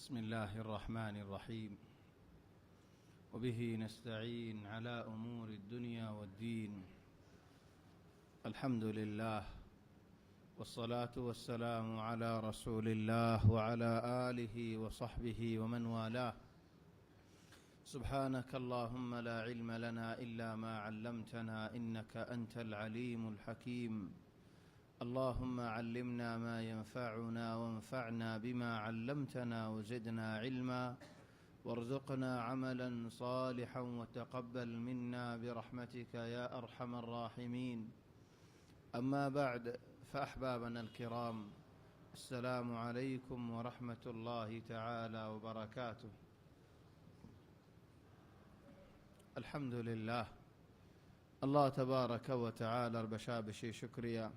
بسم الله الرحمن الرحيم وبه نستعين على أمور الدنيا والدين الحمد لله والصلاة والسلام على رسول الله وعلى آله وصحبه ومن والاه سبحانك اللهم لا علم لنا إلا ما علمتنا إنك أنت العليم الحكيم اللهم علمنا ما ينفعنا وانفعنا بما علمتنا وزدنا علما وارزقنا عملا صالحا وتقبل منا برحمتك يا أرحم الراحمين أما بعد فأحبابنا الكرام السلام عليكم ورحمة الله تعالى وبركاته الحمد لله الله تبارك وتعالى بشابشي شكريا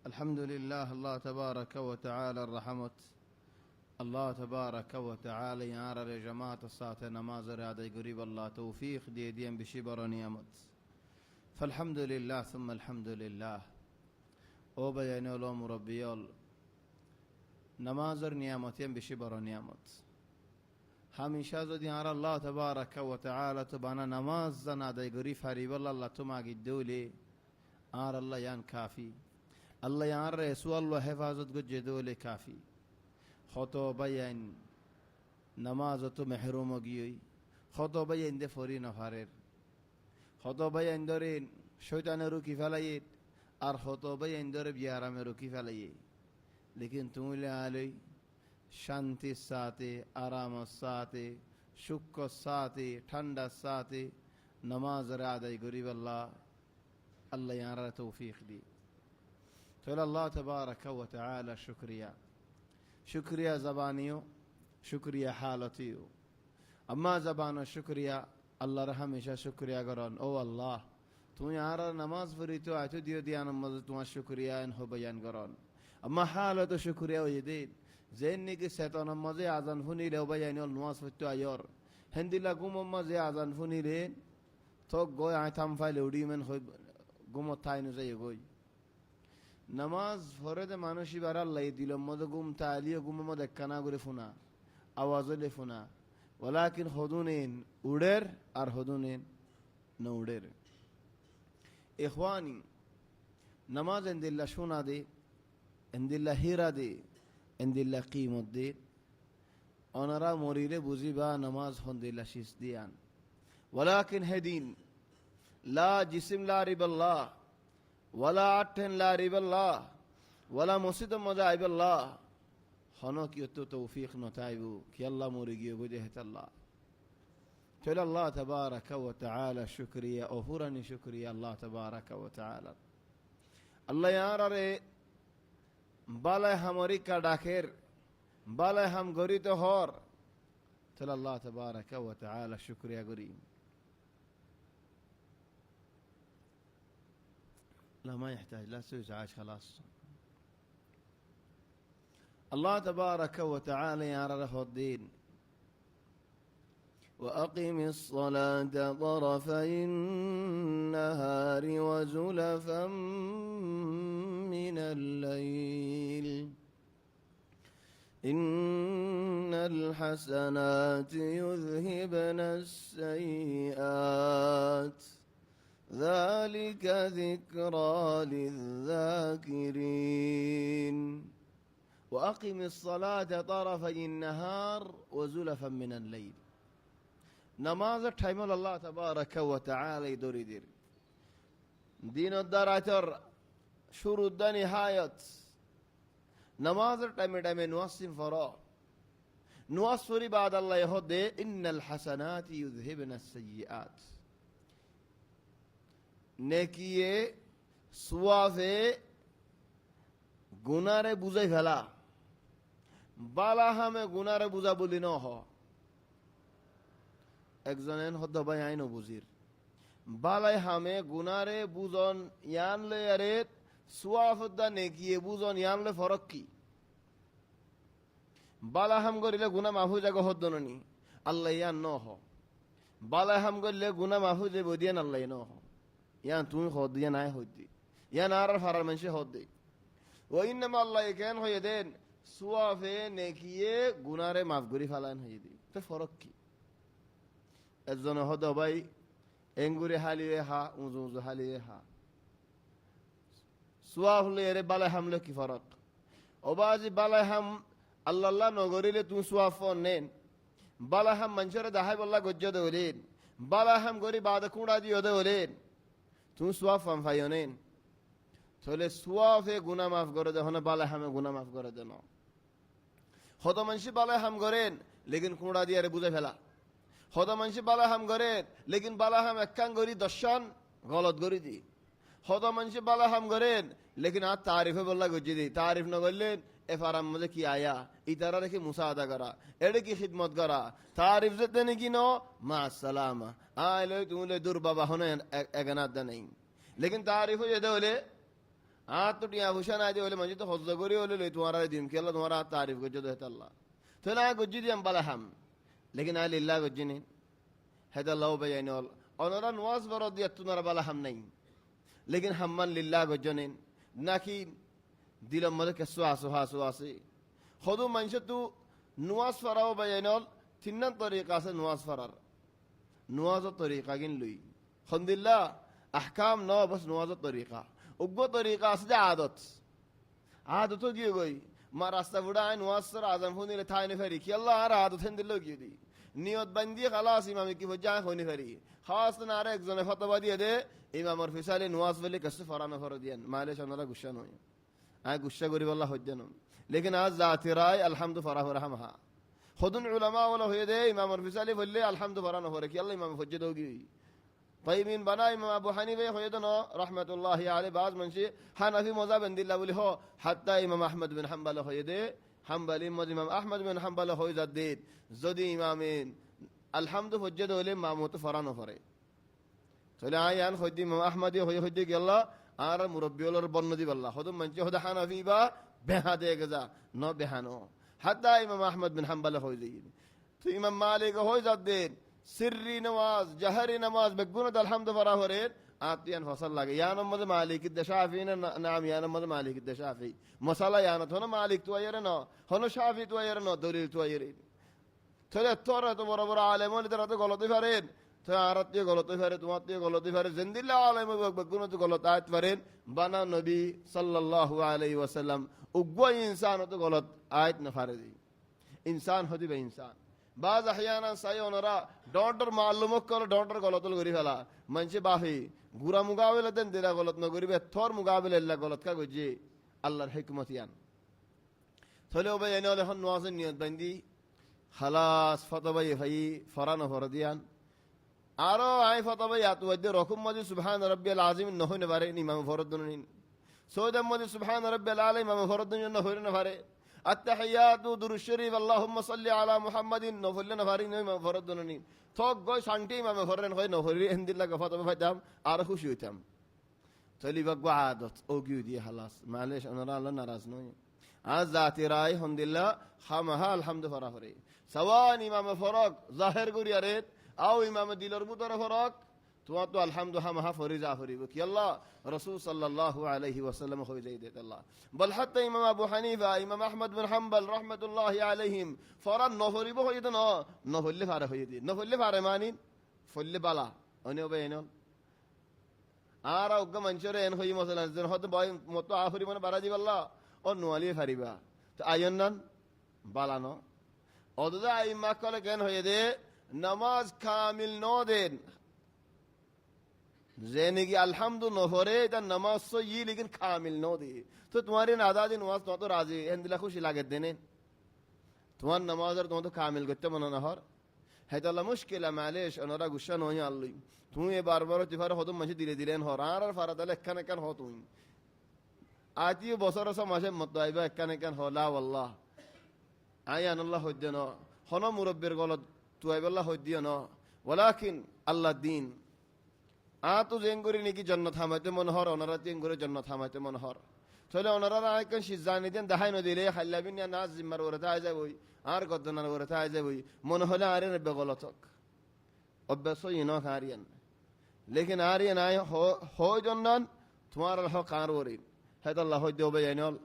الحمد لله الله تبارك وتعالى الرحمت الله تبارك وتعالى يارى جماعة الصلاة نماز هذا قريب الله توفيق ديدين بشبر نعمت فالحمد لله ثم الحمد لله او بيانو لو مربيول نمازر نعمتين بشبر نعمت همیشه زدی آره الله تبارك وتعالى تبانا نماز زناده قريب حريب الله تماقي الدولي آره الله يان كافي الله يان رسول الله حفاظت قد جدولي كافي خطوبه ين نماز تو محروم گیوی خطوبه ين دفوری نفرر خطوبه ين دارین شیطان رو کی فلایید ار خطوبه ين دار بیارم رو کی فلایید لیکن تومل علی শান্তির সাথে আরামের সাথে সুখের সাথে ঠান্ডার সাথে নামাজের আদায় করি আল্লাহ আল্লাহ ইয়ারা তৌফিক দি তাহলে আল্লাহ তাবারক ওয়া তাআলা শুকরিয়া জবানিও শুকরিয়া হালতিও আম্মা জবানো শুকরিয়া আল্লাহর হামেশা শুকরিয়া করন ও আল্লাহ তুমি আর নামাজ পড়ি তো আতো দিও দিয়া নামাজ তোমার শুকরিয়া এন হবায়ান করন আম্মা হালত শুকরিয়া ওইদিন জেননি কি শয়তান মাঝে আজান ফুনিলে ওবায়ানি নামাজ পড়তে আয়র হেন্দিলা গুম মাঝে আজান ফুনিলে তো গয় আইতাম ফাইলে উড়ি মেন হই গুমত থাইনু যাই গই নামাজ ফরদে মানুষই বার আল্লাহ দিল মদ গুম তালিও গুম মদ কানা করে ফুনা আওয়াজলে ফুনা ওয়ালাকিন হুদুনিন উড়ের আর হুদুনিন ন উড়ের ইখওয়ানি নামাজ ইনদিল্লাহ শুনা দে ইনদিল্লাহ হিরা দে ইনদিল্লাহ কিমত দে অনারা মরিলে বুঝিবা নামাজ হন্দিল্লাহ শিস দিয়ান ওয়ালাকিন হেদিন লা জিসিম লা রিবাল্লাহ ওয়ালা আটেন লা রিবাল্লাহ ওয়ালা মসজিদ মজা আইবাল্লাহ হনো কি তো তৌফিক নতাইবু কি আল্লাহ মরি গিয়ে বুঝে হেতাল্লাহ চলে আল্লাহ তাবারক ওয়া তাআলা শুকরিয়া ও পুরানি শুকরিয়া আল্লাহ তাবারক ওয়া তাআলা আল্লাহ ইয়ারে বালায় হামরি কা ডাকের বালায় হাম গরিত হর চলে আল্লাহ তাবারক ওয়া তাআলা শুকরিয়া করি لا ما يحتاج لا تسوي ازعاج خلاص الله تبارك وتعالى يرى الدين وأقم الصلاة طرفي النهار وزلفا من الليل إن الحسنات يذهبن السيئات ذلك ذكرى للذاكرين وأقم الصلاة طرفي النهار وزلفا من الليل نماز টাইম الله تبارك وتعالى দরিদের দিন দ্বারাতর শুরু দ নিহায়াত নামাজ টাইমে নুয়াসিম ফরা নুয়াসরি বাদ আল্লাহ ইহদে ইন্নাল হাসানাতি ইউযহিবনা আস-সাইয়্যাত নেকিয়ে সুয়াফে গুনারে বুঝাই ফেলা বালা হামে গুনারে বুঝা বলি ন হ একজনেন হদ্দ ভাই আইন বুঝির বালাই হামে গুনারে বুঝন ইয়ানলে আরে সুয়াফদা নেকিয়ে বুঝন ইয়ানলে ফরক কি বালা হাম করিলে গুনা মাফুজ আগে হদ্দ ননি আল্লাহ ইয়ান ন হ বালা হাম করিলে গুনা মাফুজে বদিয়ান আল্লাহ ন হ ইয়ান তুমি হদ দিয়া নাই হদ্দি ইয়ান আর ফারার মানুষে হদ্দি وإنما الله كان هو يدين সুয়াফে নেকিয়ে গুনারে মাফ করি ফেলান হয়ে দি তো ফরক কি একজন হদ ভাই এঙ্গুরে হালিয়ে হা উঁজু উঁজু হালিয়ে হা সুয়াফ এরে বালাই হামলে কি ফরক ওবাজি বালাই হাম আল্লাহ নগরিলে তুমি সুয়াফ নেন বালাই হাম মানুষের দাহাই বল্লা গজ্জ দেলেন বালাই হাম গরি বাদ কুড়া দিয়ে দেলেন তুমি সুয়াফ ফাম ফাইও নেন তাহলে সুয়াফে গুনা মাফ করে দে হনে বালাই হামে গুনা মাফ করে দেন হত মানুষ বালাই হাম করেন লেকিন কুড়া দিয়ে বুঝে ফেলা হত মানুষ বালা হাম করেন লেকিন বালা হাম একখান করি দর্শন গলত করি দি হত মানুষ বালা হাম করেন লেকিন আর তারিফে বললা গজি দি তারিফ ন করলেন এ ফারাম মধ্যে কি আয়া ইতারা রেখে মুসা আদা করা এটা কি খিদমত করা তারিফ যেতে নাকি ন মা সালামা আয় লই তুমি লই দূর বাবা হনে এগানাত দা নেই লেকিন তারিফ হয়ে যেতে হলে আর তো টিয়া ভূষা না দিয়ে হলে মানুষ তো হজ্জ করি হলে লই তোমার দিন খেলা তোমার আর তারিফ গজ্জ দেয় আল্লাহ তাহলে আয় গজ্জি দিয়াম বালা হাম लेकिन आए लिल्ला गज्जिनी हैदल्लाह बयानल ओनरा नवाज बरद दिया तुनारा बाला हम नहीं लेकिन हमन लिल्ला गज्जने ना कि दिलम मद के सुआसु हासुआसी खुदु मंशे तू नवाज फराओ बयानल तिन्नन तरीका से नवाज फरार नवाज तरीका गिन लुई खंदिल्ला अहकाम न बस नवाज तरीका उग्गो तरीका से आदत आदत हो गई मा रास्ता बुढ़ाए नवाज सर आजम होने ले थाने फेरी कि अल्लाह आ रहा तो थे दिलो की दी नियत बंदी खलास इमाम की वजह होने फेरी खास नारे एक जने फतवा दिए दे इमाम और फिसाले नवाज वाले कैसे फराना फर दिया माले शनरा गुस्सा नहीं आए गुस्सा करी वाला हो जनो लेकिन आज जाती राय अल्हम्द फराह रहमहा खुदन उलमा वाला हो दे इमाम और फिसाले बोले अल्हम्द फराना फर कि अल्लाह इमाम फज्जद होगी طيبين بنا إمام أبو حنيفة خيدنا رحمة الله عليه بعض من شيء حنفي مذهب عند الله وله حتى إمام أحمد بن حنبل خيده حنبلي مذ إمام أحمد بن حنبل خيد الدين زدي إمامين الحمد فجد ولي ما موت فران فري تلا عيان خيدي إمام أحمد خيدي الله آر مربي ولا ربنا دي بالله خدم من شيء خد حنفي با بهذا كذا نا بهانو حتى إمام أحمد بن حنبل خيدي تو إمام مالك خيد الدين سري نماز جهري نماز بقولنا الحمد فرا هرين آتيان فصل لك يا نمد مالك الدشافي نعم يا نمد مالك الدشافي مسألة يا نت هنا مالك تويرنا هنا شافي تويرنا دليل تويرين تلا تورا تو برا برا عالمون ترى تو غلطي فرين تعرف تي غلطي فرين توات تي غلطي فرين زندي لا عالم بقولنا تو غلطات فرين بنا نبي صلى الله عليه وسلم وقوي إنسان تو غلط آيت نفردي إنسان هدي بإنسان بعض أحيانا سايونرا دونتر معلومك كله دونتر غلط الغري فلا منشي بافي غورا مقابلة ديلا غلط نغري بثور مقابلة إلا غلط كغجي الله الحكمة يان ثلوا بينه لهن نوازن نيت بندي خلاص فطبا يفي فرانه فرديان آرو عين فطبا ياتودي ركوم مدي سبحان ربي العظيم إنه نفارين إمام فردنين سودم مدي سبحان ربي العالي إمام فردنين إنه نفارين التحيات ودر الشريف اللهم صل على محمد نفلنا فارين ما فردنني توك جوي شانتي ما فرن خوي نفري عند الله كفاته بفدام أرخو شوتام تلي بقى عادت أوجي دي خلاص معلش أنا لا نراز نوي از ذات راي الحمد لله خمها الحمد فرافري سواء إمام فراق ظاهر قري أريد أو إمام ديلر بودر فراق تواتو الحمد همها فريز عفري بك يلا رسول صلى الله عليه وسلم خوي زيد الله بل حتى إمام أبو حنيفة إمام أحمد بن حنبل رحمة الله عليهم فران نفري بخو يدنا نفل فاره يدي نفل فاره مانين فل بالا أني وبينه آرا وقم منشره إن خوي مثلا زين هذا باي متو عفري من برادي بالله أو نوالي فريبا تأينن بالا نو أودا أي ما كله كان هو يدي نماز كامل نودين زيني الحمد نفره ده نماز سو يي लेकिन कामिल नो दे तो तुम्हारी नादादी नमाज तो राजी हिंदला खुशी लागत देने तुम्हार नमाज और तुम तो कामिल गत्ते मना नहर है तो ला मुश्किल है मालेश अनरा गुस्सा नहीं आल्ली तुम ये बार-बार तिफार हो तो मजे दिले हर आर फारत ले कन हो तुम आती बसर सा मजे मत आइबा कन हो ला वल्लाह आया अल्लाह हो देना हनो मुरब्बिर गलत तू आइबल्लाह हो दिया ना वलाकिन अल्लाह दीन तो जेंगुरी निकी जन्नत हामाते मनहर ओनारा जेंगुरी जन्नत हामाते मनहर चले ओनारा आयकन शिजानी देन दहाई न दिले खल्लाबिन या नाज जिम्मर वरता आजे बोई आर गदनार वरता आजे बोई मन हले आरे ने बेगलतक अभ्यास इनो खारियन लेकिन आरियन आय हो जन्नन तुम्हारा हो कार वरी है तो अल्लाह हो देबे यानल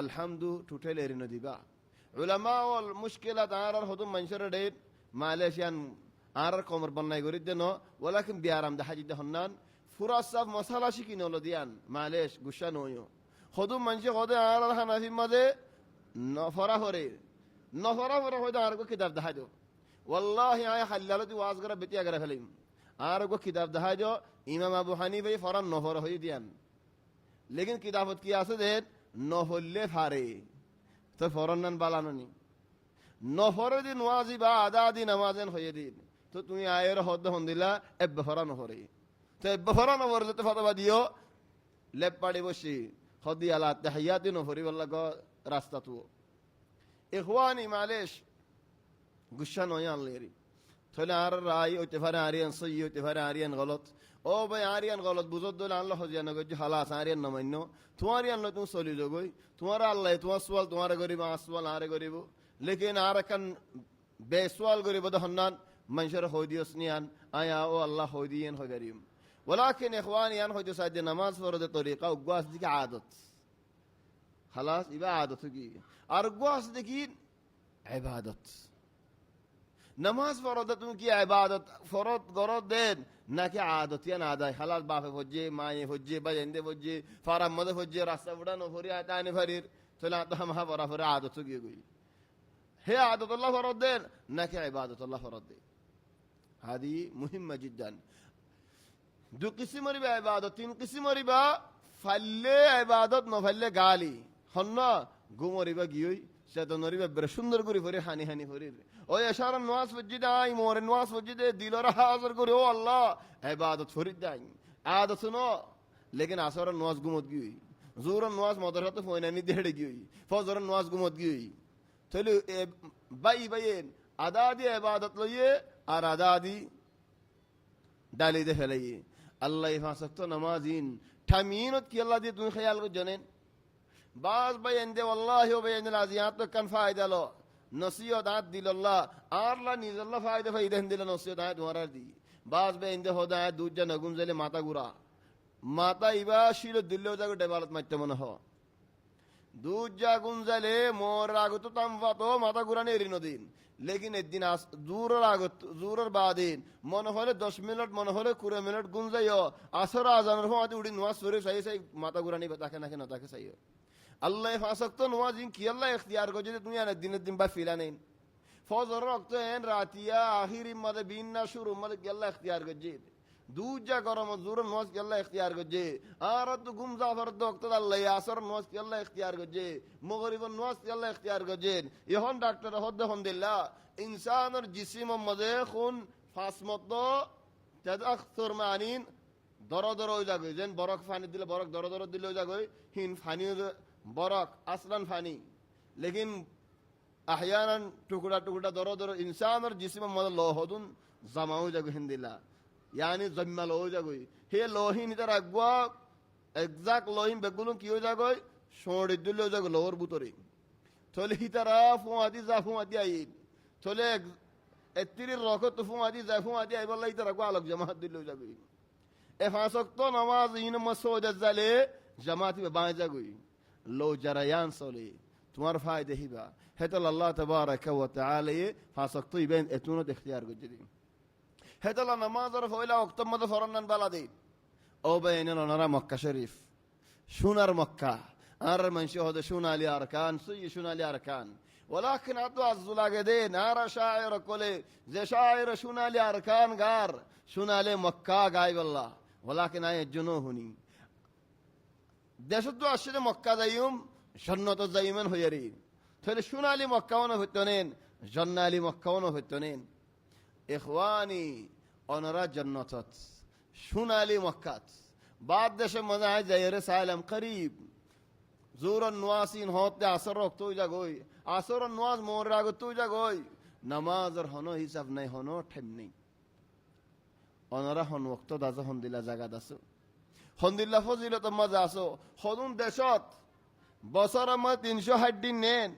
अल्हम्दु टुटेल एरिन दिबा উলামা ওয়াল মুশকিলাত আর হদুম মানসুর ডেট মালয়েশিয়ান আর কমর বন্নাই করি দেন ওলাকিন বিয়ারাম দে হাজি হন্নান ফুরাস সাব মশালা শিকি নল দিয়ান মালেশ গুসা নয় হদুম মানসে হদে আর হানাফি মাঝে নফরা হরে নফরা হরে হয়তো আর গো কিতাব দেখাই দো ওয়াল্লাহি আয় হাল্লালতি ওয়াজ করে বেতিয়া করে ফেলিম আর গো কিতাব দেখাই দো ইমাম আবু হানিফা ফরান নফর হয়ে দিয়ান লেকিন কিতাবত কি আছে যে নহল্লে ফারে তো ফরনান বালানি নহরে দিন ওয়াজি বা আদা দিন নামাজেন হয়ে দিন তো তুমি আয়ের হদ্দ হন দিলা এব্বে ফরা নহরে তো এব্বে ফরা নহরে তো ফতবা দিও লেপ পাড়ি বসি হদি আলা তাহিয়াতি নহরি বল্লা গ রাস্তা তো ইখওয়ানি মালেশ গুসা নয় আনলেরি তাহলে আর রায় হইতে পারে আরিয়ান সই হইতে পারে আরিয়ান গলত ও ভাই আরিয়ান গলত বুঝত দলে আনলো হজিয়া নগর যে হালাস আরিয়ান নমান্য তোমারই আনলো তুমি চলি যাগই তোমার আল্লাহ তোমার সোয়াল তোমার গরিব আসওয়াল আরে গরিব লেকিন আর এখন বেসওয়াল গরিব দহন্নান মানুষের হই দিয়স নিয়ান আয়া ও আল্লাহ হই দিয়েন হই গরিম ওলাকিন ইখওয়ানিয়ান হইতে সাইদে নামাজ ফরজের তরিকা উগাস দিকে আদত খালাস ইবা আদত কি আর উগাস দেখি ইবাদত নামাজ ফরজ তুমি কি ইবাদত ফরজ গরদ দেন নাকি আদতিয়ান আদায় খালাস বাপে ফজ্জে মায়ে ফজ্জে বাজেন্দে ফজ্জে ফারাম মদে ফজ্জে রাস্তা উড়ানো ফরি আতানি ফারির তাহলে আত হামা বরা ফরে আদত কি গই হে আদতুল্লাহ ফরজ দেন নাকি ইবাদতুল্লাহ ফরজ দেন হাদি মুহিম্মা জিদ্দান দু কিসিম রিবা ইবাদত তিন কিসিম রিবা ফাল্লে ইবাদত ন ফাল্লে গালি হন্না গুমরিবা গিয়ই সেতো নরিবা বের সুন্দর করে ফরে হানি হানি ফরে ওই এশারা নওয়াজ ফজিদা আই মোরে নওয়াজ ফজিদে দিলরা হাজার করে ও আল্লাহ ইবাদত ফরিদ দাই আদত শুনো লেকিন আসর নওয়াজ গুমত গিয়ই জোর নওয়াজ মদরত ফয়নানি দেড়ে গিয়ই ফজর নওয়াজ গুমত গিয়ই তাহলে বাই বাইন আদা দি ইবাদত লইয়ে আর আদা দি ডালি দে ফেলাইয়ে আল্লাহ ফাঁসক্ত নামাজিন ঠামিনত কি আল্লাহ দিয়ে তুমি খেয়াল করে জানেন বাস বাইন দে আল্লাহ বাইন আজিয়াত তো কান ফায়দা লো নসিহত আত দিল আল্লাহ আর লা নিজ আল্লাহ ফায়দা ফায়দা দিল নসিহত আত তোমার দি বাস বাইন দে হদা দুজা নগুন জলে মাথা গুরা মাথা ইবা শির দিল্লেও যাগো ডেবালত মাইতে মনে হ দুজা গুঞ্জালে মোর আগত তামফাত মাথা গুরানে এরিনো দিন লেকিন একদিন জোরের আগত জোরের বাদিন মনে হলে 10 মিনিট মনে হলে 20 মিনিট গুঞ্জাইও আসর আজানের সময় উড়ি নোয়াজ সরে চাই চাই মাথা গুরানি তাকে নাকি না তাকে চাইও আল্লাহ ফাঁসক্ত নোয়াজ কি আল্লাহ এখতিয়ার করে যদি তুমি দিনের দিন বা ফিলা নেন ফজর রক্ত এন রাতিয়া আখির মাদে বিন না শুরু মাদে কি আল্লাহ এখতিয়ার করে দুজা গরম জোর নোয়াজ কি আল্লাহ এখতিয়ার করে আর তো গুম জাফর দক্ত আল্লাহ আসর নোয়াজ কি আল্লাহ এখতিয়ার করে মগরিব নোয়াজ কি আল্লাহ এখতিয়ার করে এখন ডাক্তার হদ হন্দিল্লাহ ইনসানের জিসিম মাদে খুন ফাসমত তাদাখতুর মানিন দর দর হয়ে যাবে যেন বরক পানি দিলে বরক দর দর দিলে হয়ে যাবে হিন ফানি বরক আসলান ফানি লেকিন আহয়ানান টুকরা টুকরা দর দর ইনসানের জিসিম মাদে লহদুন জামা হয়ে যাবে হিন্দিলা यानी जम्मा लो जागोई हे लोहिन इधर अगवा एग्जैक्ट लोहिन बेगुलो कियो जागोई शोड़ दिलो जागो लोअर बुतोरी थोले ही तरह फुं आदि जाफुं आदि आई थोले एत्तिरी रखो तो फुं आदि जाफुं आदि आई बल्ला इधर अगवा अलग जमात दिलो जागोई ए फासक तो नमाज इन मसोद जाले जमाती में बाँच जागोई लो जरायान सोले तुम्हार फायदे ही बा है तो अल्लाह तबारक व तआला फासक तो इबन एतुनो इख्तियार गुजरी হেতলা নামাজের ফয়লা ওয়াক্তের মধ্যে ফরনান বালা দেই ও বাইনা নরা মক্কা শরীফ সোনার মক্কা আর মানসি হদে সোনালি আরকান সুই সোনালি আরকান ولكن আতো আজুলাগে দে নারা শায়ের কোলে যে শায়ের সোনালি আরকান গার সোনালে মক্কা গায় বল্লা ولكن আয় জনো হুনি দেশ তো আসলে মক্কা যাইম জান্নাত যাইমান হইয়ারি তাহলে সোনালি মক্কাওনো হইতনেন জান্নালি মক্কাওনো হইতনেন ইখওয়ানি অনরা জান্নাত সোনালি মক্কাত বাদ দেশে মজা হয় যাইরে সালাম করিব জোরন নওয়াসিন হতে আসর রক্ত যাগই আসর নওয়াজ মোর রাগত যাগই নামাজের হনো হিসাব নাই হনো ঠাইম নেই অনরা হন ওয়াক্ত দাজ হন দিলা জায়গা দাসো হন দিলা ফজিলত মজা আসো হদুন দেশত বছর মা 360 দিন নেন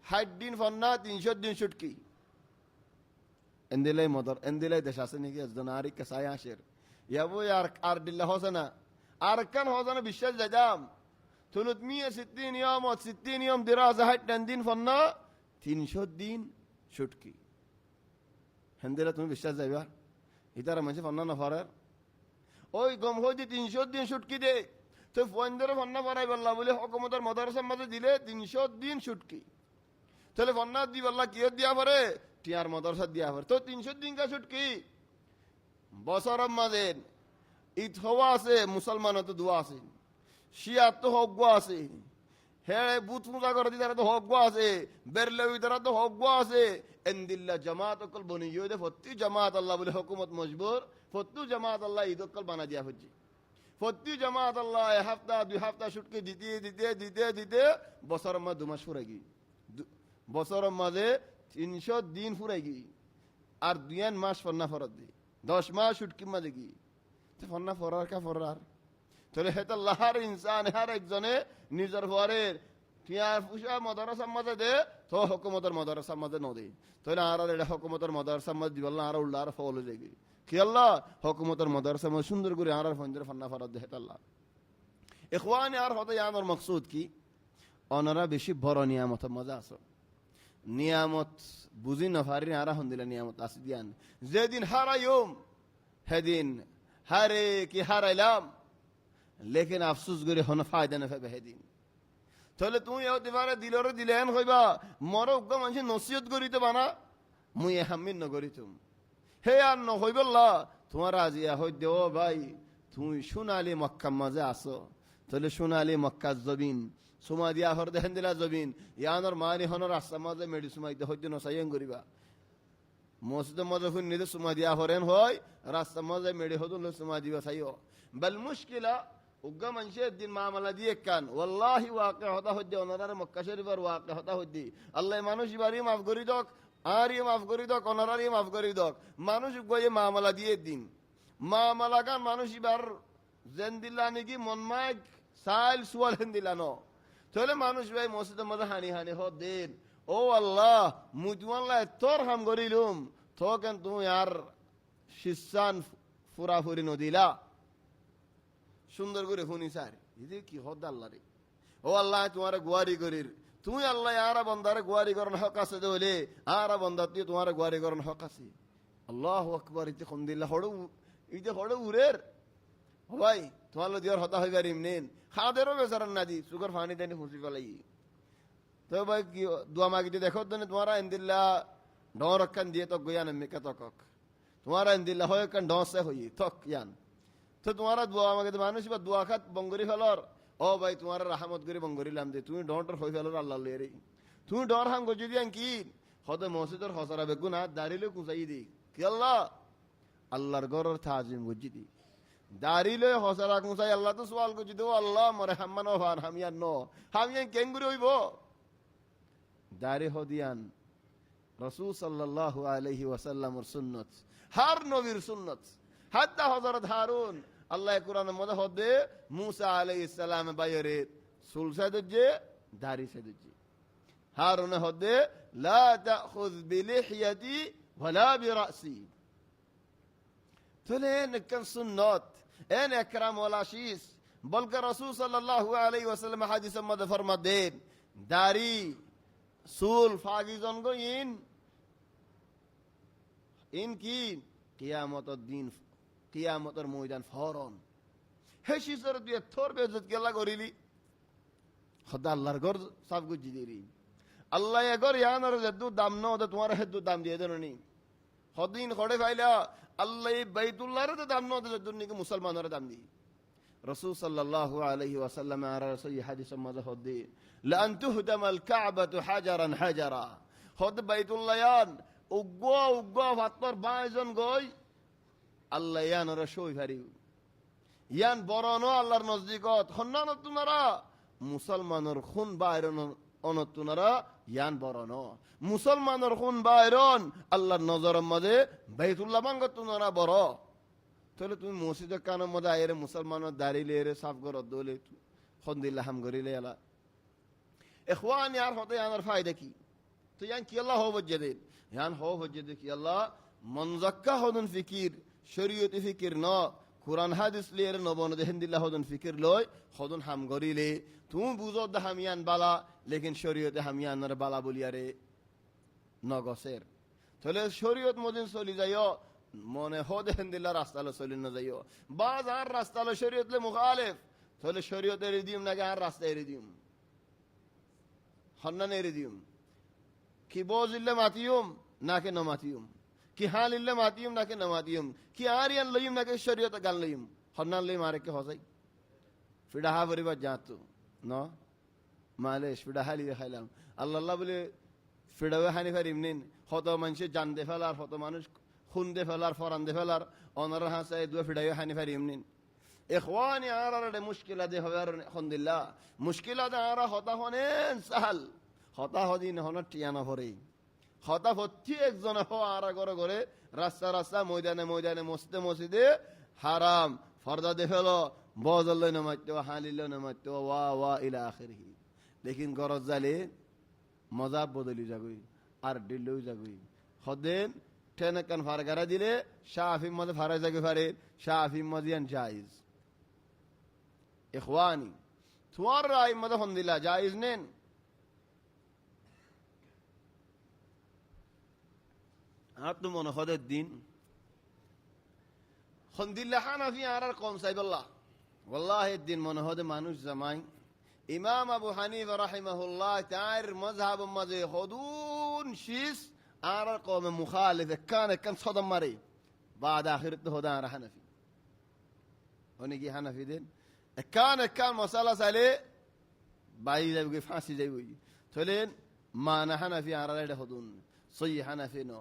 60 দিন ফন্না 300 দিন ছুটকি এন্দিলাই মদর এন্দিলাই দেশ আছে নাকি জনারি কাসায় আসের ইয়াবো আর দিল্লা হোসেনা আর কান হোসেনা বিশ্বাস যাইদাম 360 يوم و 60 يوم دراسة هاي دين فنا 300 دين شتكي هندلا তুমি বিশ্বাস যাইবা ইতারা মানুষ ফন্না না ফারার ওই গম হইতে 300 দিন ছুটকি দে তো ফন্দারে ফন্না ফারাই বললা বলে হুকুমতের মাদ্রাসার মাঝে দিলে 300 দিন ছুটকি তাহলে ফন্না দি বললা কি দিয়া পারে টিয়ার মাদ্রাসা দিয়া পারে তো 300 দিন কা ছুটকি বছরের মাঝে ঈদ হওয়া আছে মুসলমানও তো দোয়া আছে শিয়ার তো হজ্ঞ আছে হ্যাঁ বুথ পূজা করে দিতে তো হজ্ঞ আছে বেরলেবি তারা তো হজ্ঞ আছে এন্দিল্লা জামাত অকল বনিয়ে দে ফত্তি জামাত আল্লাহ বলে হুকুমত মজবুর ফত্তু জামাত আল্লাহ ঈদ অকল বানা দিয়া হচ্ছে ফত্তি জামাত আল্লাহ এক হপ্তাহ 2 হপ্তাহ ছুটকে দিতে দিতে দিতে দিতে বছরের মাঝে 2 মাস ফুরাই গি বছরের মাঝে 300 দিন ফুরাই গি আর 2 মাস ফন্না ফরত দি 10 মাস ছুটকি মাঝে গি তো ফন্না ফরার কা ফরার তাহলে হেতা লাহার ইনসান হার একজনে নিজের ঘরের টিয়ার ফুসা মাদ্রাসার মাঝে দে তো হুকুমতের মাদ্রাসার মাঝে ন দে তাহলে আর এটা হুকুমতের মাদ্রাসার মাঝে দিবল্লা আর উল্লা আর ফল হয়ে যাবে কি আল্লাহ হুকুমতের মাদ্রাসার মাঝে সুন্দর করে আর ফন্দের ফান্না ফরাত দে হেতা আল্লাহ ইখওয়ানি আর হতে আমার মাকসুদ কি অনরা বেশি বড় নিয়ামতের মজা আছে নিয়ামত বুঝি না পারি আর হন্দিলা নিয়ামত আসি দিয়ান যেদিন হারাইম সেদিন হারে কি হারাইলাম লেকিন আফসুস করে হন ফায়দা না পাবে সেদিন তাহলে তুমি হতে পারে দিলরে দিলেন হইবা মর উগ্র মানুষ নসিহত করিতে বানা মুই হামিন নগরিতুম হে আর নহইবল্লা তোমার আজিয়া হই দেও ভাই তুমি সোনালি মক্কা মাঝে আসো তাহলে সোনালি মক্কা জবিন সুমা দিয়া হর দেহেন দিলা জবিন ইয়ানোর মানি হনর রাস্তা মাঝে মেডি সুমাইতে হইতে নসাইন করিবা মসজিদের মাঝে হুন নিদে সুমা দিয়া হরেন হয় রাস্তা মাঝে মেডি হদুন সুমা দিবা সাইও বল মুশকিলা উগ্গা মানুষের দিন মামলা দিয়ে কান ওয়াল্লাহি ওয়াকে হতা হইতে ওনারে মক্কা শরীফের ওয়াকে হতা হইতে আল্লাহ মানুষ বাড়ি মাফ করি দক আর মাফ করি দক ওনারে মাফ করি দক মানুষ গয়ে মামলা দিয়ে দিন মামলা গান মানুষ এবার জেন দিলা নাকি মনমাগ সাইল সুয়াল হেন দিলানো তাহলে মানুষ ভাই মসজিদের মধ্যে হানি হানি হ দিন ও আল্লাহ মুজওয়াল্লাহ তোর হাম করিলুম তো কেন তুমি আর শিসান ফুরাফুরি নদিলা সুন্দর করে শুনি স্যার ఇది কি হদ আল্লাহ রে ও আল্লাহ তোমার গুয়ারি করির তুমি আল্লাহ আরা বন্দারে গুয়ারি করন হক আছে দলে আরা বন্দা তুই তোমার গুয়ারি করন হক আছে আল্লাহু আকবার ইতে খন্দিল্লা হড়ু ইতে হড়ু উরের ও ভাই তোমার দিয়ার হতা হইবার ইমনেন খাদেরও বেচারান না দি সুগার পানি দেনি খুশি ফেলাই তো ভাই কি দোয়া মাগিতে দেখো দনে তোমার ইনদিল্লা ডর কান দিয়ে তো গয়ান মেকা তকক তোমার ইনদিল্লা হয় কান ডসে হই তক ইয়ান তো তোমার দোয়া আমাকে মানুষ বা দোয়া খাত বঙ্গরি ফেলর ও ভাই তোমার রাহমত করে বঙ্গরিলাম দে তুমি ডর হয়ে ফেলর আল্লাহ রে তুমি ডর হাম গজি দিয়ান কি হতে মসজিদের হসরা বেগুন হাত দাঁড়িলে কুচাই দি কি আল্লাহ আল্লাহর গরর তাজিম গজি দি দাঁড়িলে হসরা কুচাই আল্লাহ তো সওয়াল গজি দো আল্লাহ মরে হাম্মান ও ভান হামিয়ান ন হামিয়ান কেঙ্গুরি হইব দাঁড়ি হদিয়ান রাসূল সাল্লাল্লাহু আলাইহি ওয়াসাল্লামের সুন্নাত হার নবীর সুন্নাত হাত্তা হযরত হারুন আল্লাহ কুরআনের মধ্যে হদে মুসা আলাইহিস সালাম বাইরে সুলসাদে দাড়ি সাদে হারুন হদে লা তাখুয বিলিহিয়াতি ওয়ালা বিরাসি তলে নকন সুন্নাত এন একরাম ওয়ালা শিস বলকে রাসূল সাল্লাল্লাহু আলাইহি ওয়াসাল্লাম হাদিসের মধ্যে ফরমাতেন দাড়ি সুল ফাগিজন গো ইন কি কিয়ামতের দিন কিয়ামতের ময়দান ফরন হে শিসর দিয়ে থর বেজত গেলা করিলি খোদা আল্লাহর ঘর সব গুজি দিরি আল্লাহ এগর ইয়ানর যদু দাম ন ওদে তোমার হেদু দাম দিয়ে দেননি হদিন খড়ে ফাইলা আল্লাহ বাইতুল্লাহর তো দাম ন ওদে যদু নিকে মুসলমানের দাম দি রাসূল সাল্লাল্লাহু আলাইহি ওয়াসাল্লাম আর সহি হাদিস মধ্যে হদে লা আন তুহদামাল কাবাতু হাজারান হাজারা হদ বাইতুল্লাহান উগ্গো উগ্গো ভাতর বাইজন গই আল্লাহ ইয়ানরা সই ফারিউ ইয়ান বরন আল্লাহর নজদিকত হন্নান তুনারা মুসলমানের খুন বাইরন অনতুনারা ইয়ান বরন মুসলমানের খুন বাইরন আল্লাহর নজরের মধ্যে বাইতুল্লাহ বাঙ্গ তুনারা বড় তাহলে তুমি মসজিদের কানের মধ্যে আইরে মুসলমানের দাঁড়িলে এরে সাফ করত দলে খন্দিল্লা হাম করিলে এলা ইখওয়ানি আর হতে ইয়ানের ফায়দা কি তো ইয়ান কি আল্লাহ হবজ্জে দেন ইয়ান হবজ্জে দে কি আল্লাহ মনজাক্কা হদুন ফিকির শরীয়তি ফিকির ন কুরআন হাদিস লিয়ের নবন দেহেন দিল্লা হদন ফিকির লয় হদন হাম গরিলে তুমি বুঝো দা হামিয়ান বালা লেকিন শরীয়তে হামিয়ানের বালা বলিয়ারে নগসের তাহলে শরীয়ত মদিন চলি যাইও মনে হদে হেন্দিল্লা রাস্তা লো চলি না যাইও বাজ আর রাস্তা লো শরীয়ত লে মুখালেফ তাহলে শরীয়ত এড়ে দিম নাকি আর রাস্তা এড়ে দিম হন্নান এড়ে দিম কি বোঝিল্লে মাতিউম নাকে ন মাতিউম কি হালিল্লে মাতিউম নাকে ন মাতিউম কি আরিয়ান লইম নাকে শরীয়ত গান লইম হন্নান লই মারে কে হসাই ফিডা হা পরিবার জাতো ন মালেশ ফিডা হালি দেখাইলাম আল্লাহ বলে ফিডাওয়ে হানি ফারিম নিন হত মানুষ জান দে ফেলার হত মানুষ খুন দে ফেলার ফরান দে ফেলার অনার হাসায় দুয়ে ফিডাওয়ে হানি ফারিম নিন ইখওয়ানি আরারে মুশকিলা দে হওয়ার আলহামদুলিল্লাহ মুশকিলা দে আরা হতা হনেন সাহাল হতা হদিন হন টিয়ানা ভরে হতা ভর্তি একজন হ আরা করে করে রাস্তা রাস্তা ময়দানে ময়দানে মসজিদে মসজিদে হারাম ফরদা দে ফেলো বজল নামাইতো হালিল নামাইতো ওয়া ওয়া ইলা আখিরিহি লেকিন গরজ জালে মজাব বদলি যাগুই আর দিল্লও যাগুই হদেন টেনে কান ফারগারা দিলে শাফি মদে ফারাই যাগে ফারে শাফি মদিয়ান জায়েজ ইখওয়ানি তোমার রায় মদে হন্দিলা জায়েজ নেন আর তো মনে হদের দিন হন্দিল্লা হানাফি আর কম সাইবল্লাহ ওয়াল্লাহি দিন মনে হদে মানুষ জামাই ইমাম আবু হানিফা রাহিমাহুল্লাহ তার মযহাব মাঝে হদুন শিস আর কম মুখালিফ কান সদম মারে بعد আখিরত হদা আর হানাফি উনি কি হানাফি দেন কান মশালা সালে বাই যাবে ফাঁসি যাবে চলেন মানা হানাফি আর হদুন সই হানাফি ন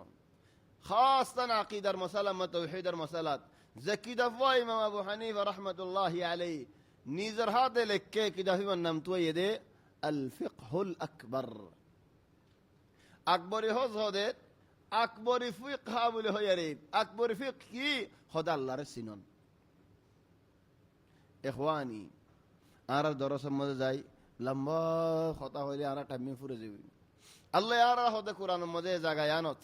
খাসতান আকিদার মাসালা তাওহীদের মাসালাত জাকিদা ওয়া ইমাম আবু হানিফা রাহমাতুল্লাহি আলাইহি নিজের হাতে লেখকে কিতাবের নাম তো এদে আল ফিকহুল আকবার আকবরি হজ হদে আকবরি ফিকহা বলে হয়ারে আকবরি ফিক কি খোদা আল্লাহর সিনন ইখওয়ানি আর দরসের মধ্যে যাই লম্বা কথা হইলে আর টাইম ফুরে যাবে আল্লাহ আর হদে কোরআনের মধ্যে জায়গায় আনত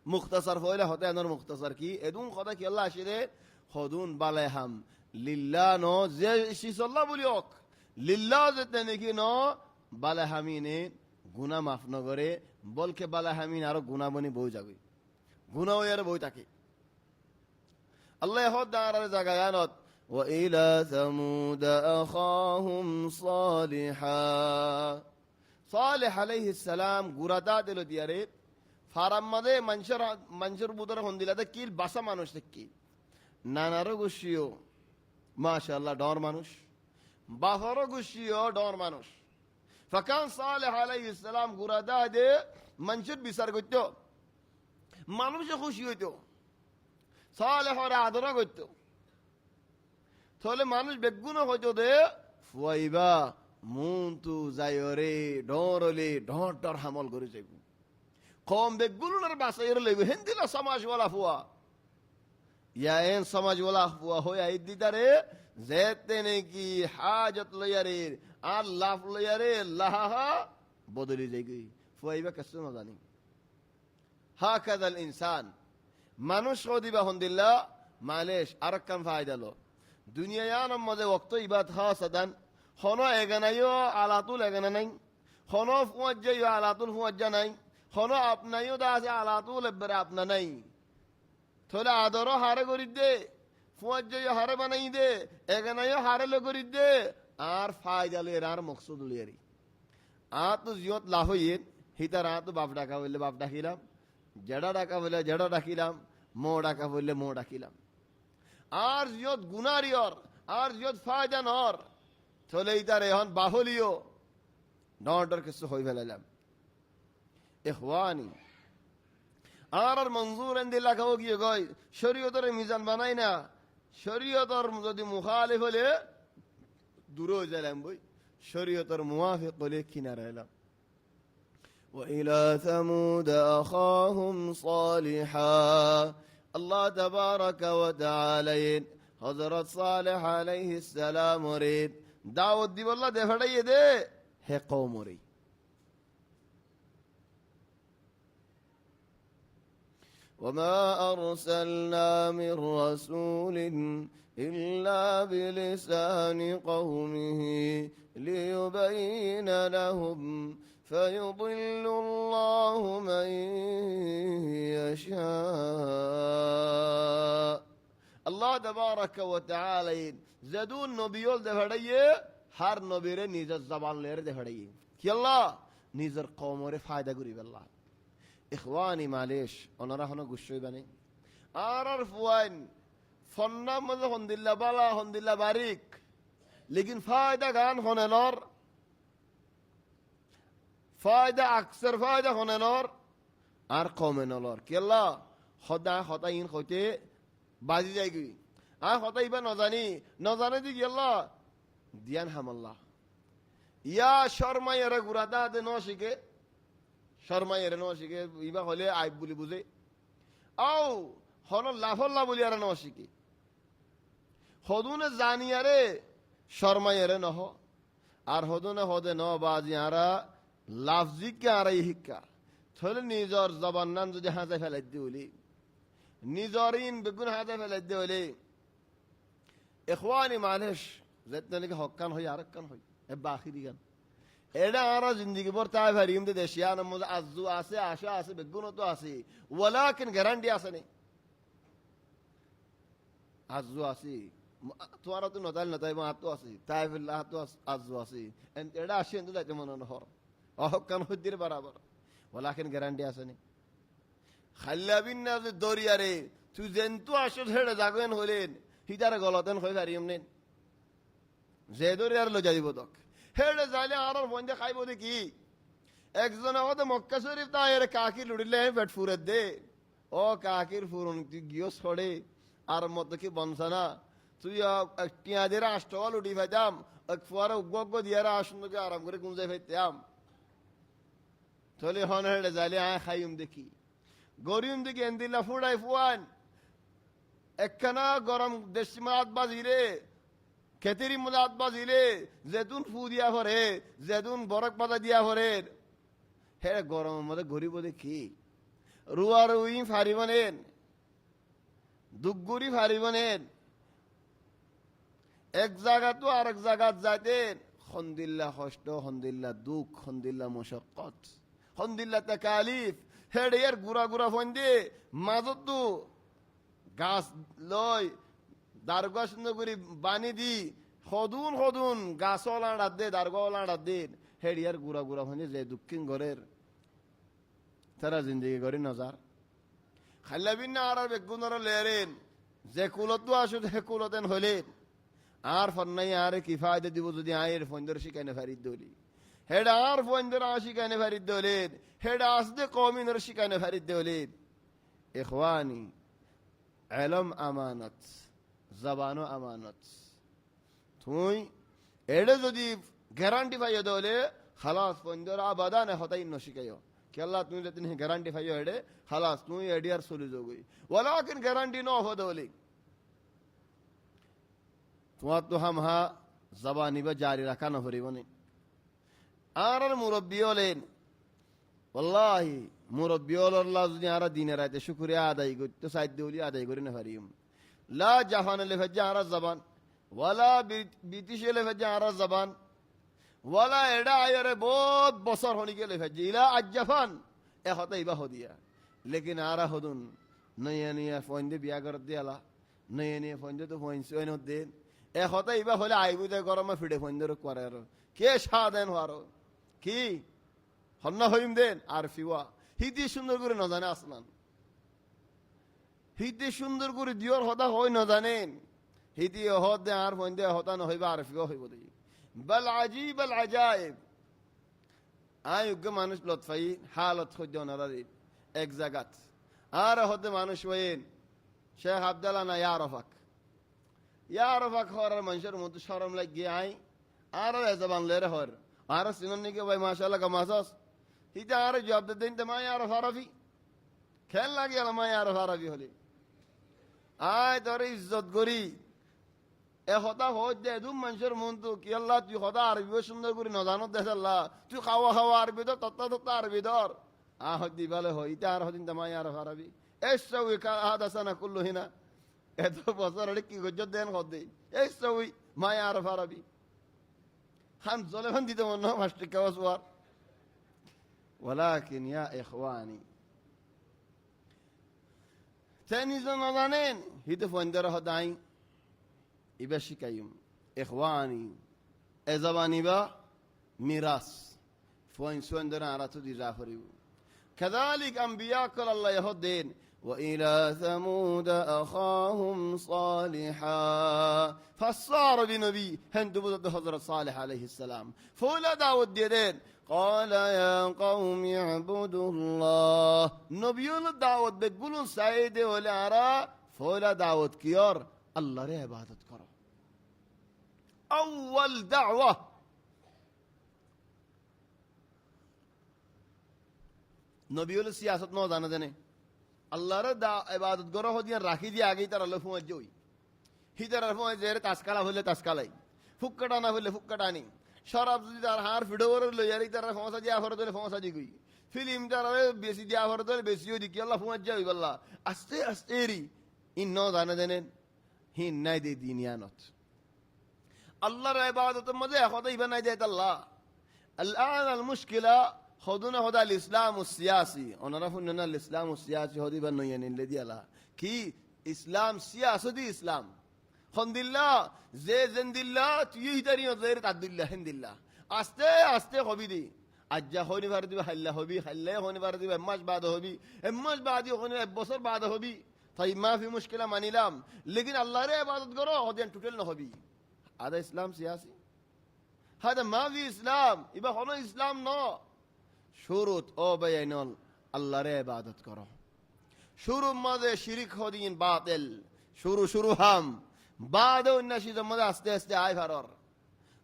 মুখতাসার হইলে হতে আনার মুখতাসার কি এদুন কথা কি আল্লাহ আসিরে হদুন বালাইহাম লিল্লাহ ন যে শিসল্লাহ বলিওক লিল্লাহ যেতে নাকি ন বালাহামিনে গুনাহ মাফ ন করে বলকে বালাহামিন আরো গুনাহ বনি বই যাবে গুনাহ আর বই থাকে আল্লাহ হদ আর জায়গায় আনত ওয়া ইলা সামুদ আখাহুম সালিহা সালেহ আলাইহিস সালাম গুরাদা দিল দিয়ারে ফারাম মাদে মানুষের বুদর হন্দিলাতে কিল বাসা মানুষ কি নানারও গুছিও মাশাআল্লাহ ডর মানুষ বাফারও গুছিও ডর মানুষ ফাকান সালেহ আলাইহিস সালাম গুরাদা দে মানুষের বিচার করত মানুষে খুশি হইত সালেহর আদর করত তাহলে মানুষ বেগুন হইতো দে ফুয়াইবা মন তু যাইরে ডরলে ডর ডর হামল করে যাইব কম বেগুনের বাসাইর লইব হিন্দিলা সমাজওয়ালা ফুয়া ইয়া এন সমাজওয়ালা ফুয়া হই আই দিদারে যেতে নাকি হাজত লইয়ারে আর লাভ লইয়ারে লাহা বদলি যাইগি ফুয়াইবা কিছু না জানি হাকাদাল ইনসান মানুষ দিবা হন্দিল্লা মালেশ আরকাম ফায়দা লো দুনিয়ার মধ্যে ওয়াক্ত ইবাদ হাসাদান হনো এগানাইও আলাতুল এগানা নাই হনো ফুয়াজ্জাইও আলাতুল ফুয়াজ্জা নাই হনো আপনাইও দা আছে আলাতুল এবারে আপনা নাই থলে আদরও হারে করি দে ফুয়াজ্জাইও হারে বানাই দে এগানাইও হারে লো করি দে আর ফায়দা লো এর আর মকসুদ লিয়ারি আর তো জিয়ত লাভ হইয়েন হিতার আর তো বাপ ডাকা বললে বাপ ডাকিলাম জেডা ডাকা বললে জেডা ডাকিলাম মো ডাকা বললে মো ডাকিলাম আর জিয়ত গুনারিয়র আর জিয়ত ফায়দা নর চলে ইতার এখন বাহলিও নডর কিছু হই ফেলাইলাম ইখওয়ানি আর মঞ্জুর এন্দি লাগাও গিয়ে গই শরীয়তের মিজান বানাই না শরীয়তের যদি মুখালিফ হলে দূর হয়ে যাইলাম বই শরীয়তের মুওয়াফিক হলে কিনারে এলাম وإلى ثمود أخاهم صالحا الله تبارك وتعالى حضرت صالح عليه السلام ريد دعوت دي والله دے پھڑائیے دے ہے قوم ري وما أرسلنا من رسول إلا بلسان قومه ليبين لهم فيضل الله من يشاء আল্লাহ তাবারাকা ওয়া তাআলা যদুন নবিয়ল দেখাড়াইয়ে হার নবীরে নিজের জবান লের দেখাড়াইয়ে কি আল্লাহ নিজের কওমরে ফায়দা করিবে আল্লাহ ইখওয়ানি মালিশ ওনারা হন গুশ্যই বানে আর ফুয়াইন ফন্না মধ্যে হন্দিল্লা বালা হন্দিল্লা বারিক লেকিন ফায়দা গান হনেনর ফায়দা আকসার ফায়দা হনেনর আর কমেনলর কি আল্লাহ হদা হতাইন হইতে বাজি যাই গই হতাইবা নজানে দি আল্লাহ দিয়ান হামাল্লাহ ইয়া শর্মাইয়ের গুড়াদা দে ন শিখে শর্মাইয়ের ন শিখে ইবা হলে আইব বলি বুঝে আও হন লাফল্লা বলি আর ন শিখে হদুনে জানিয়ারে শর্মাইয়ের নহ আর হদুনে হদে ন বাজি আরা লাফজিকে আর শিক্ষা থলে নিজর জবান নাম যদি হাতে ফেলাই দিলি নিজরিন বেগুন হাতে ফেলাই দিলি ইখওয়ানি মালিশ যেতে নাকি হক্কান হই আর কান হই এ বাখিরি গান এটা আরা জিন্দগি ভর তাই ভারিম দে দেশিয়ান মধ্যে আজু আছে আশা আছে বেগুন তো আছে ওয়ালাকিন গ্যারান্টি আছে নে আজু আছে তোমারা তো নতাল নতাই মা তো আছে তাই বিল্লাহ তো আজু আছে এটা আসে কিন্তু যাইতে মনে নহর অহকান হদ্দির বরাবর ওয়ালাকিন গ্যারান্টি আছে নে খাল্লাবিন না যে দরিয়ারে তুই জেন্তু আসো ছেড়ে জাগেন হলেন হিতারে গলতেন হই পারিম নেন যে দরিয়ার লজা দিব তক হেড়ে যাইলে আর বন্ধে খাইব দেখি একজন আমাদের মক্কা শরীফ তাই কাকি লুড়িলে পেট ফুরে দে ও কাকির ফুরন তুই গিয়ে ছড়ে আর মত কি বনসানা তুই টিয়াদের আষ্টল উঠি ফাইতাম এক ফুয়ারা উগ্গ দিয়ারা আসুনকে আরাম করে গুঞ্জাই ফাইতাম চলে হন হেড়ে যাইলে খাইম দেখি গরিম দেখি এন্দিল্লা ফুড়াই ফুয়ান একখানা গরম দেশি মাত বাজিরে খেতেরি মজাত বাজিলে যেতুন ফু দিয়া ভরে যেতুন বরক পাতা দিয়া ভরে হে গরম মধ্যে গরিব দেখি রুয়া রুই ফারিবনেন দুগুরি ফারিবনেন এক জায়গা তো আর এক জায়গা যাইতেন হন্দিল্লা কষ্ট হন্দিল্লা দুঃখ হন্দিল্লা মশক্কত হন্দিল্লা তাকালিফ হেড়ে এর গুড়া গুড়া ফন্দে মাজত তো গাছ লয় দারগা সুন্দর করে বানি দি সদুন সদুন গাছ লাড়াত দে দারগা লাড়াত দে হেড়িয়ার গুড়া গুড়া ফন্দে যে দক্ষিণ ঘরের তারা জিন্দগি করি নজার খাল্লাবিন না আর বেগুনর লেরেন যে কুলত আসো যে কুলতেন হলেন আর ফন্নাই আর কি ফায়দা দিব যদি আয়ের ফন্দর শিখাইনে ফারিদ দলি হেডা আর ফন্দর শিখাইনে ফারিদ দলেন হেডা আসদে কমিনর শিখাইনে ফারিদ দলেন ইখওয়ানি এলম আমানত জবানো আমানত তুই এডে যদি গ্যারান্টি পাইও দলে খালাস ফন্দর আবাদানে হতাই ন শিখাইও कि अल्लाह तुम लेते गारंटी फाइयो हेडे खलास तू एडियर सोली जो गई वलाकिन गारंटी न हो दोली तो हम हा जबानी बा जारी रखा न हरी बने आरर मुरब्बियोलेन वल्लाही मुरब्बियोल अल्लाह जुदी आरा दीने रहते शुक्रिया अदाई गो तो साइड दोली अदाई करी न हरियम ला जहान ले फजा आरा जबान वला बीतिशे ले फजा आरा जबान ওয়ালা এডা আয়রে বহুত বছর হনি গেলে ফজিলা আজ্জাফান এ হতে ইবা হদিয়া লেকিন আরা হদুন নয়া নিয়া ফন্দে বিয়া কর দিয়ালা নয়া নিয়া ফন্দে তো ফইনস ওইন দেন এ হতে ইবা হলে আইবুতে গরমে ফিডে ফন্দর করে আর কে সাদেন হারো কি হন্না হইম দেন আর ফিওয়া হিতি সুন্দর করে না জানে আসমান হিতি সুন্দর করে দিওর হদা হই না জানেন হিতি হদ দে আর ফন্দে হতা ন হইবা আর ফিওয়া হইব দেই بل عجيب العجائب মানুষ লতফাই হালত খুঁজে নারাদিন এক জায়গাত আর হতে মানুষ ওয়েন শেখ আব্দুল্লাহ না ইয়ারফাক হরার মানুষের মধ্যে শরম লাগিয়ে আই আর জবান লেরে হর আর সিনন নিকে ভাই মাশাআল্লাহ কামাসাস হিতা আর জবাব দেন তে মা ইয়ার ফারাফি খেল লাগে মা ইয়ার ফারাফি হলে আয় তোর ইজ্জত করি এ হতা হজ দে দুম মানুষের মন তো কি আল্লাহ তুই হতা আরবি সুন্দর করে নজানত দেশ আল্লাহ তুই খাওয়া খাওয়া আরবি ধর তত্তা তত্তা আরবি ধর আহ দিবালে হইতে আর হদিন তামাই আর ফারাবি এসওই هذا سنه كله هنا এত বছর আরে কি গজ্জ দেন খদে এসওই মা ইয়ারফ আরবি هم ظلمن دي ده منهم هشتكي وصور ولكن يا إخواني تاني زنانين هدفوا اندره هداين يبشي كيوم إخواني إزباني با ميراس فوين سوين دران عراتو دي جافريو كذلك أنبياء كل الله يهدين وإلى ثمود أخاهم صالحا فصار بنبي هند بودت حضرت صالح عليه السلام فولا داود ديدين قال يا قوم اعبدوا الله نبيون داود بقولون سعيد والعراء فولا داود كيار الله ري عبادت کرو أول دعوة نبيون السياسة نو دانا دنه الله رضا عبادت کرو ہو دیا راکھی دی آگئی تر اللہ فوج جوئی ہی تر اللہ فوج زیر تاسکالا ہولے تاسکالائی ফুককাটানা হলে ফুককাটানি শরাব যদি তার হার ফিডোর লইয়ারি তার ফোঁসা দিয়া ফরদ হলে ফোঁসা দি গই ফিল্ম তার বেশি দিয়া ফরদ হলে বেশিও দি কি আল্লাহ ফোঁস যাই বল্লা আস্তে আস্তে রি ইন্ন জানা দেনেন হি নাই দে দিনিয়ানত আল্লাহর ইবাদতের মধ্যে খোদাই বানাই দেয় আল্লাহ الان المشكله خذونا هذا الاسلام السياسي ونعرفون ان الاسلام السياسي هذي بنوين الذي الله كي اسلام سياسي اسلام خند الله زي زند الله يهدري غير عبد الله هند الله আস্তে আস্তে হবি দি আজ্জা হনি ভার দিবে হাল্লা হবি হাল্লা হনি ভার দিবে মাস বাদ হবি মাস বাদই হনি এক বছর বাদ হবি তাই মা ফি মুশকিলা মানিলাম लेकिन আল্লাহর ইবাদত করো ওদিন টোটাল না হবি আদা ইসলাম সিয়াসি هذا ما في اسلام يبقى هو اسلام نو شروط او بينول আল্লাহর ইবাদত করো শুরু মধ্যে শিরক হদিন বাতিল শুরু হাম بعد النشي زمان আস্তে আস্তে আই ফারর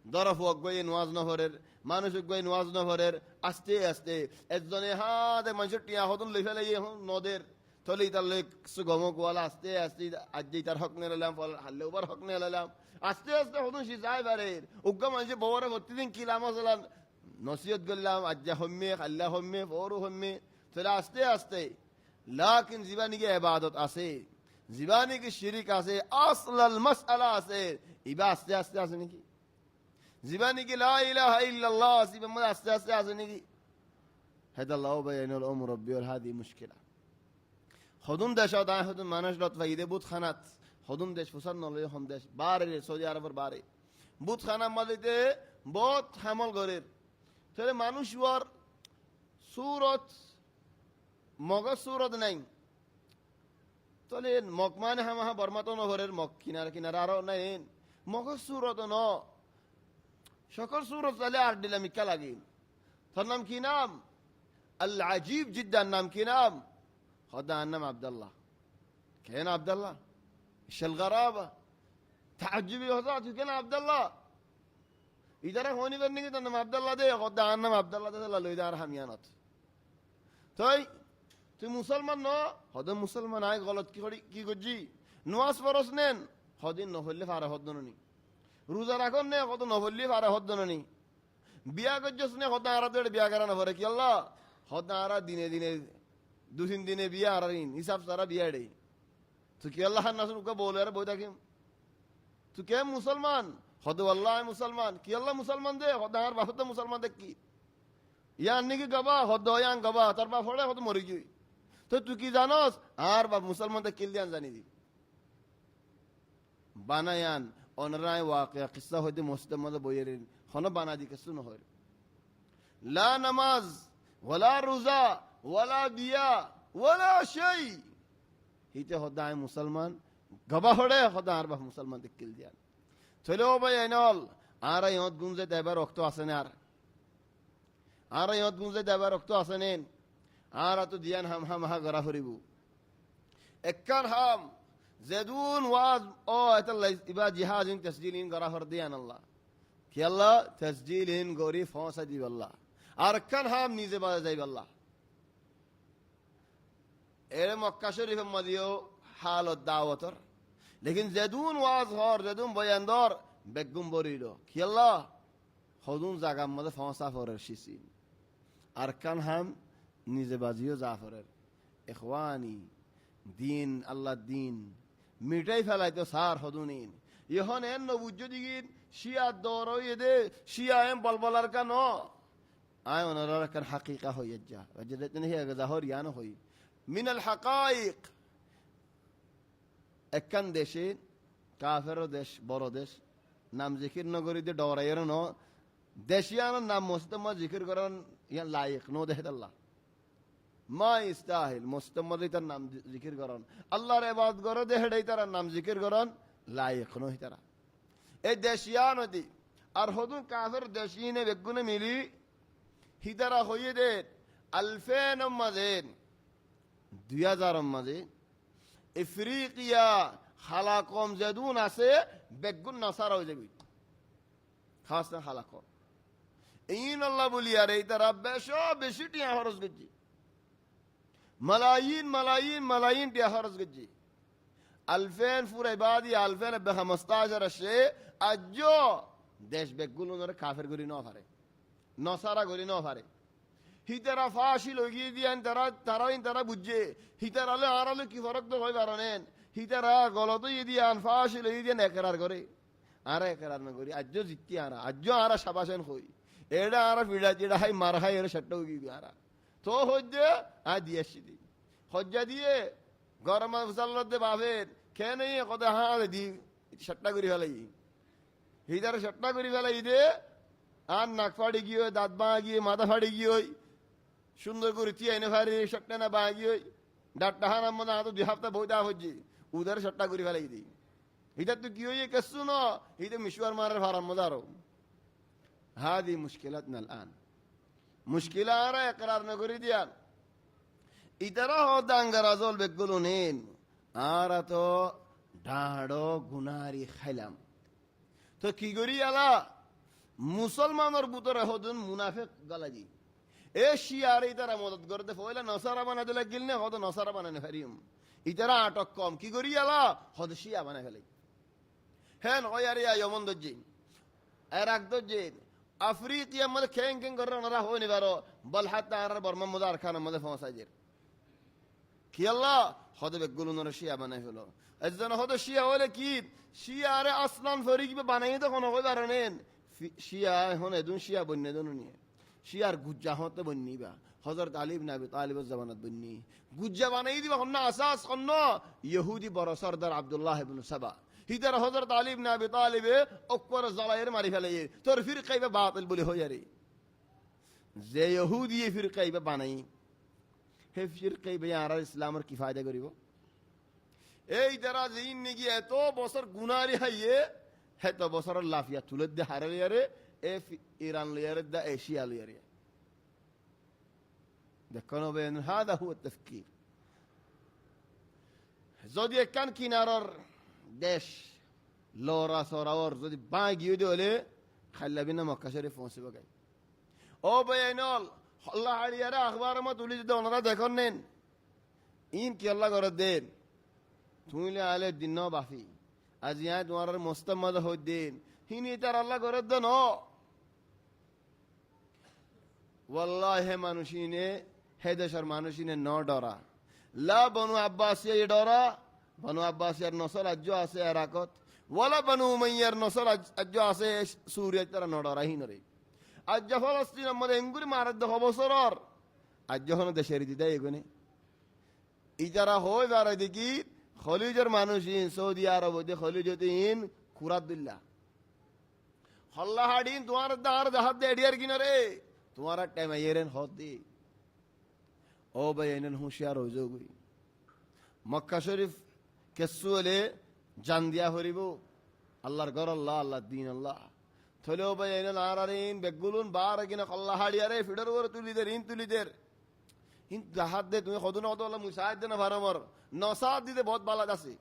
দরফ ওগই নওয়াজ নহরের মানুষ ওগই নওয়াজ নহরের আস্তে আস্তে একজনে হাতে মানুষ টিয়া হদন লই ফেলে নদের তলি তালে সুগমক ওয়ালা আস্তে আস্তে আজই তার হক নে লাম ফল হালে ওভার হক নে লাম আস্তে আস্তে হদন সি যাই বারের উগ্গা মানুষ বওরে প্রতিদিন কিলা মাসালান নসিহত গল্লাম আজ্জা হম্মে আল্লাহ হম্মে ফওরু হম্মে তলে আস্তে আস্তে লাকিন জীবনী কি ইবাদত আছে জীবানী কি শিরিক আছে আসলাল মাসআলা আছে ইবা আস্তে আস্তে আছে নাকি জীবানী কি লা ইলাহা ইল্লাল্লাহ সিবা মা আস্তে আস্তে আছে নাকি هذا الله بين الامر ربي وهذه مشكله خدون দেশ দা خدون মানুষ লত ফাইদে বুত খানাত خدون দেশ ফুসান নলে হম দেশ বারে সৌদি আরবের বারে বুত খানা মালিতে বহুত হামল গরের তাহলে মানুষ ওর সূরত মগজ সূরত নাই তলে মকমান হামা বর্মাত নহরের মক কিনার আরো নাই মগজ সুরত ন সকল সুরত চলে আর ডিলামিকা লাগে তার নাম কি নাম আল আজিব জিদ্দান নাম কি নাম খোদা নাম আব্দুল্লাহ কেন আব্দুল্লাহ শাল গরাবা তাজ্জুবি হযা তুই কেন আব্দুল্লাহ ইদারা হনি করনি কি তার নাম আব্দুল্লাহ দে খোদা নাম আব্দুল্লাহ দে লইদার হামিয়ানত তাই তুই মুসলমান ন হদ মুসলমান আয় গলত কি করছি নওয়াজ ফরজ নেন হদিন নহলে ফারা হদ্দননি রোজা রাখন নে কত নহলে ফারা হদ্দননি বিয়া করছস নে হদ আরাদের বিয়া করা না পরে কি আল্লাহ হদ আরা দিনে দিনে দুদিন দিনে বিয়া আরাইন হিসাব সারা বিয়া দেই তুই কি আল্লাহ নাসুন কে বলে আর বই থাকিম তুই কে মুসলমান হদ আল্লাহ মুসলমান কি আল্লাহ মুসলমান দে হদ আর বাহত মুসলমান দে কি ইয়ান নাকি গবা হদ ইয়ান গবা তার বা ফড়ে হদ মরি গই তো তুই কি জানোস আর বা মুসলমানদের কিলিয়ান জানি দি বানায়ান অনরায় ওয়াকিয়া কিসসা হইতে মুসলমানদের বইয়ের হন বানা দি কিছু নহয় লা নামাজ ওয়ালা রোজা ওয়ালা বিয়া ওয়ালা শাই হিতে হদায় মুসলমান গবা হড়ে হদা আর বা মুসলমানদের কিলিয়ান চলো ভাই আইনল আর ইহত গুঞ্জে দেবার রক্ত আছে না আর ইহত গুঞ্জে দেবার রক্ত আছে নেন আর তো দিয়ান হাম হা গরা ফরিবু একখান হাম জেদুন ওয়াজ ও আতাল্লাহ ইবা জিহাদিন তাসজিলিন গরা ফর দিয়ান আল্লাহ কি আল্লাহ তাসজিলিন গরি ফসা দি আল্লাহ আর একখান হাম নিজে বাজা যাই আল্লাহ এর মক্কা শরীফ মদিও হালত দাওয়াতর लेकिन জেদুন ওয়াজ হর জেদুন বয়ানদর বেগুম বরিলো কি আল্লাহ হদুন জাগা মধ্যে ফসা ফরের শিসিন আর কান হাম নিজে বাজিও জাফরের ইখওয়ানি দিন আল্লাহ দিন মিটাই ফেলাইতো সার হদুনিন এখন এন নবুজ্জ দিগিন শিয়া দৌড় দে শিয়া এম বলবলার কেন আয় ওনার কান হাকিকা হইয়া যা যেটা হে জাহর ইয়ান হই মিনাল হাকাইক একখান দেশে কাফেরও দেশ বড় দেশ নাম জিকির নগরী দিয়ে ডরাইয়ের ন দেশিয়ানোর নাম মোস্তম্মদ জিকির করার ইয়া লাইক নো দেহে আল্লাহ মা ইস্তাহিল মোস্তম্মদ তার নাম জিকির করন আল্লাহর ইবাদত করো দেহেডাই তার নাম জিকির করন লাইক নহি তারা এই দেশিয়া নদী আর হদুন কাফের দেশিনে বেগুনে মিলি হিতারা হইয়ে দে আলফেন মাঝেন 2000 মাঝে ইফ্রিকিয়া খালাকম যেদুন আছে বেগুন নাসারা হয়ে যাবি খাস না খালাকম ইন আল্লাহ বলি আর এই তারা বেশি টিয়া খরচ করছি মালায়িন মালায়িন মালায়িন টিয়া খরচ করছি আলফেন ফুর ইবাদি আলফেন 15 সে আজ দেশ বেগুন কাফের করি ন পারে নসারা করি ন পারে হিতারা ফাঁসি লগিয়ে দিয়েন তারা বুঝছে হিতার আলে আর আলে কি ফরক তো হয় পারেন হিতারা গলত দিয়ান ফাঁসি লগিয়ে দিয়ে একরার করে আর একরার না করি আজ জিততি আজ আরা সাবাসেন হই এটা আর ফিডা যেটা হাই মার হাই এর সেটা উগি আরা তো হজ্জে আর দিয়ে আসছি দি হজ্জা দিয়ে গরম মুসাল্লাতে বাপের খেয়ে নেই কত হ্যাঁ দি সেটটা করি ফেলাই হিতার সেটটা করি ফেলাই দে আর নাক ফাড়ি গিয়ে দাঁত বাঁ গিয়ে মাথা ফাড়ি গিয়ে সুন্দর করে তিয়াইনে ফাড়ি সেটটা না বাঁ গিয়ে ডাটটা হানার মনে হাতে 2 সপ্তাহ বই দেওয়া হচ্ছে উদার সেটটা করে ফেলাই দিই হিতার তো কি হয়ে কেসু ন হিতে মিশুয়ার মারের ফারাম মজা আরো هذه مشكلتنا الآن مشكلة أنا إقرار نقولي ديان إدرا هو دانغرازول بقولونين آراتو دارو غناري خلام تو كي غوري على مسلمان اور بوتر هودن منافق غلاجي اي شياري ترى مدد کرده فويلا نصارى بنا دل گلنه هود نصارى بنا نفريم إدرا اٹک کم كي غوري على هود شيا بنا فلي هن غياريا يومن دجين عراق دجين افريقيا مد كين كين قرر نرا هوني بارو بل حتى عرر برمان مدار كان مد فمساجر كي الله خود بقولون رشيا بنا فلو الزن خود شيا ولا كيد شيا রে আসলান ফরিক বানাই তো কোন কই পারেন শিয়া হন এদুন শিয়া বন্নে দনুনি শিয়ার গুজ্জা হতে বন্নিবা হযরত আলী ইবনে আবি তালিব জামানাত বন্নি গুজ্জা বানাই দিবা কোন আসাস কোন ইহুদি বড় সরদার আব্দুল্লাহ ইবনে সাবা হিদার হযরত আলী ইবনে আবি তালিব অকর জালায়ের মারি ফেলে তোর ফিরকাইবা বাতিল বলি হইয়ারে যে ইহুদি ফিরকাইবা বানাই হে ফিরকাইবা আর ইসলামের কি ফায়দা করিব এই যারা জিন নিগি এত বছর গুনারি হাইয়ে এত বছর লাফিয়া তুলে দে হারে লিয়ারে এ ইরান লিয়ারে দা এশিয়া লিয়ারে দেখুন বেন هذا هو التفكير যদি একখান কিনারর দেশ লোরা সরাওর যদি বাগিয়ে দিলে খাল্লাবিনা মক্কা শরীফ পৌঁছবে গাই ও বেনল আল্লাহ আলিয়ারা আখবার মত তুলি যদি ওনারা দেখুন নেন ইন কি আল্লাহ করে দেন তুইলে আলে দিন বাফি আজ ইয়া তোমার মুস্তামাদ হদ্দিন হিনি তার আল্লাহ করে দেন ওয়াল্লাহি মানুষিনে হে দেশের মানুষিনে ন ডরা লা বনু আব্বাসিয়া ডরা বনু আব্বাসিয়ার নসল আজ আছে ইরাকত ওয়ালা বনু উমাইয়ার নসল আজ আছে সুরিয়া তারা ন ডরা হিনরে আজ ফলস্তিন আমাদের এঙ্গুরি মারাদ বছরর আজ যখন দেশের দিতে এগুনে ইজারা হয় যারা দেখি খলিজের মানুষ ইন সৌদি আরব হইতে খলিজতে ইন কুরাদুল্লাহ হল্লা হাডিন তোমার দার জাহাজ দে এডিয়ার কিনারে তোমার টাইম আইরেন হদ দি ও বাইনেন হুঁশিয়ার হয়ে যাও গই মক্কা শরীফ কেসু হলে জান দিয়া হরিব আল্লাহর ঘর আল্লাহ আল্লাহ দিন আল্লাহ থলে ও বাইনেন আরারিন বেগুলুন বার কিনা হল্লা হাডিয়ারে ফিডার ওর তুলিদের ইন তুলিদের কিন্তু জাহাজ দে তুমি হদুন হদ আল্লাহ মুসাইদ দে না ভারমর নসাদ দিতে বহুত বালাদ আছে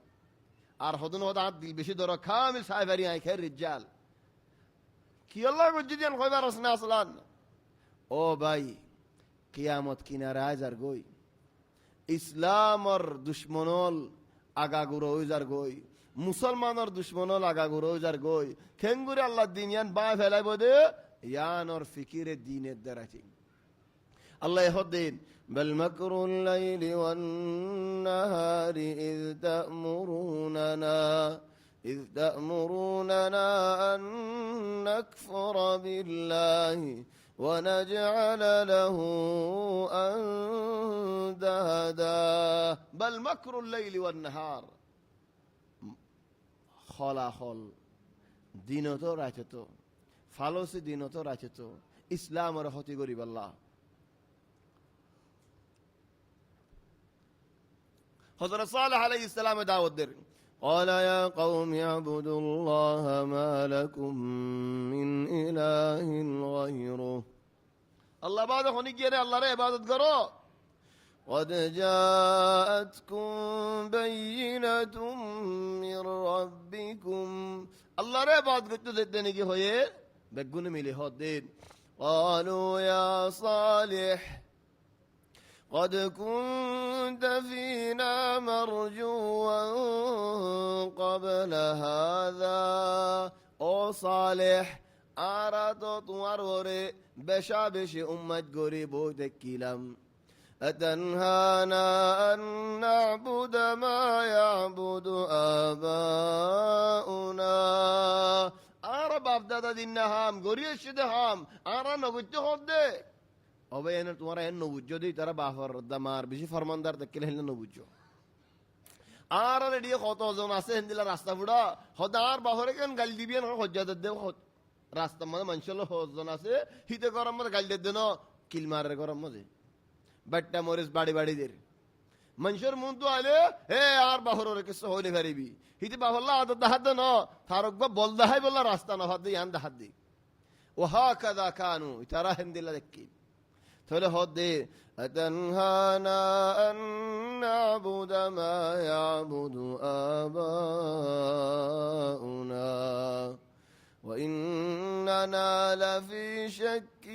আর হদুন হদ হাত দিল বেশি দর খামিল সাহেবারি আই খের রিজাল কি আল্লাহ গজ্জিদিয়ান কইবার আসনা আসলান ও ভাই কিয়ামত কিনারে আজার গই ইসলামর দুশ্মনল আগা গুরো হইজার গই মুসলমানর দুশ্মনল আগা গুরো হইজার গই খেঙ্গুরে আল্লাহ দিন ইয়ান বা ফেলাই বদে ইয়ান ওর ফিকিরে দিনের দ্বারাছি আল্লাহ হদ্দিন بل مكر الليل والنهار إذ تأمروننا أن نكفر بالله ونجعل له أندادا بل مكر الليل والنهار خلاخل দিনত রাচত ফালসি দিনত রাচত ইসলামের হতি গরিব আল্লাহ হযরত সালেহ আলাইহিস সালামে দাওয়াত দেন قال يا قوم اعبدوا الله ما لكم من إله غيره الله بعد هوني গিয়ে আল্লাহর ইবাদত করো قد جاءتكم بينة من ربكم আল্লাহর ইবাদত করতে দেন কি হয়ে বেগুন মিলে হদেন قالوا يا صالح قد كنت فينا مرجوا قبل هذا او صالح আরাত তোমার ওরে বেশা বেশি উম্মত গরিব দেখিলাম أتنهانا أن نعبد ما يعبد آباؤنا আরা বাপ দাদা দিন না হাম গরিয়ে সিধে হাম আরা নবুদ্ধ হদে অবে এনে তোমার এন নবুজ্জো দিই তারা বাফর দামার বেশি ফরমানদার দেখলে হেলে নবুজ্জো আর রেডিয়ে কতজন আছে হেন্দিলা রাস্তা ফুড়া হদার বাফরে কেন গালি দিবেন হজ্জাদের দেব রাস্তা মানে মানুষের হজন আছে হিতে গরম মধ্যে গালি দেন কিল মারের গরম মধ্যে বাট্টা মরিস বাড়ি বাড়ি দের মানুষের মন তো আলে হে আর বাহরের কিছু হইলে গারিবি হিতে বাফল্লা আদত দাহাদ ন থারক বা বল দাহাই বললা রাস্তা না হাত দি আন দাহাদ দি ও হা কাদা কানু তারা হেন্দিলা দেখি তাহলে হদে أتنهانا أن نعبد ما يعبد آباؤنا وإننا لفي شك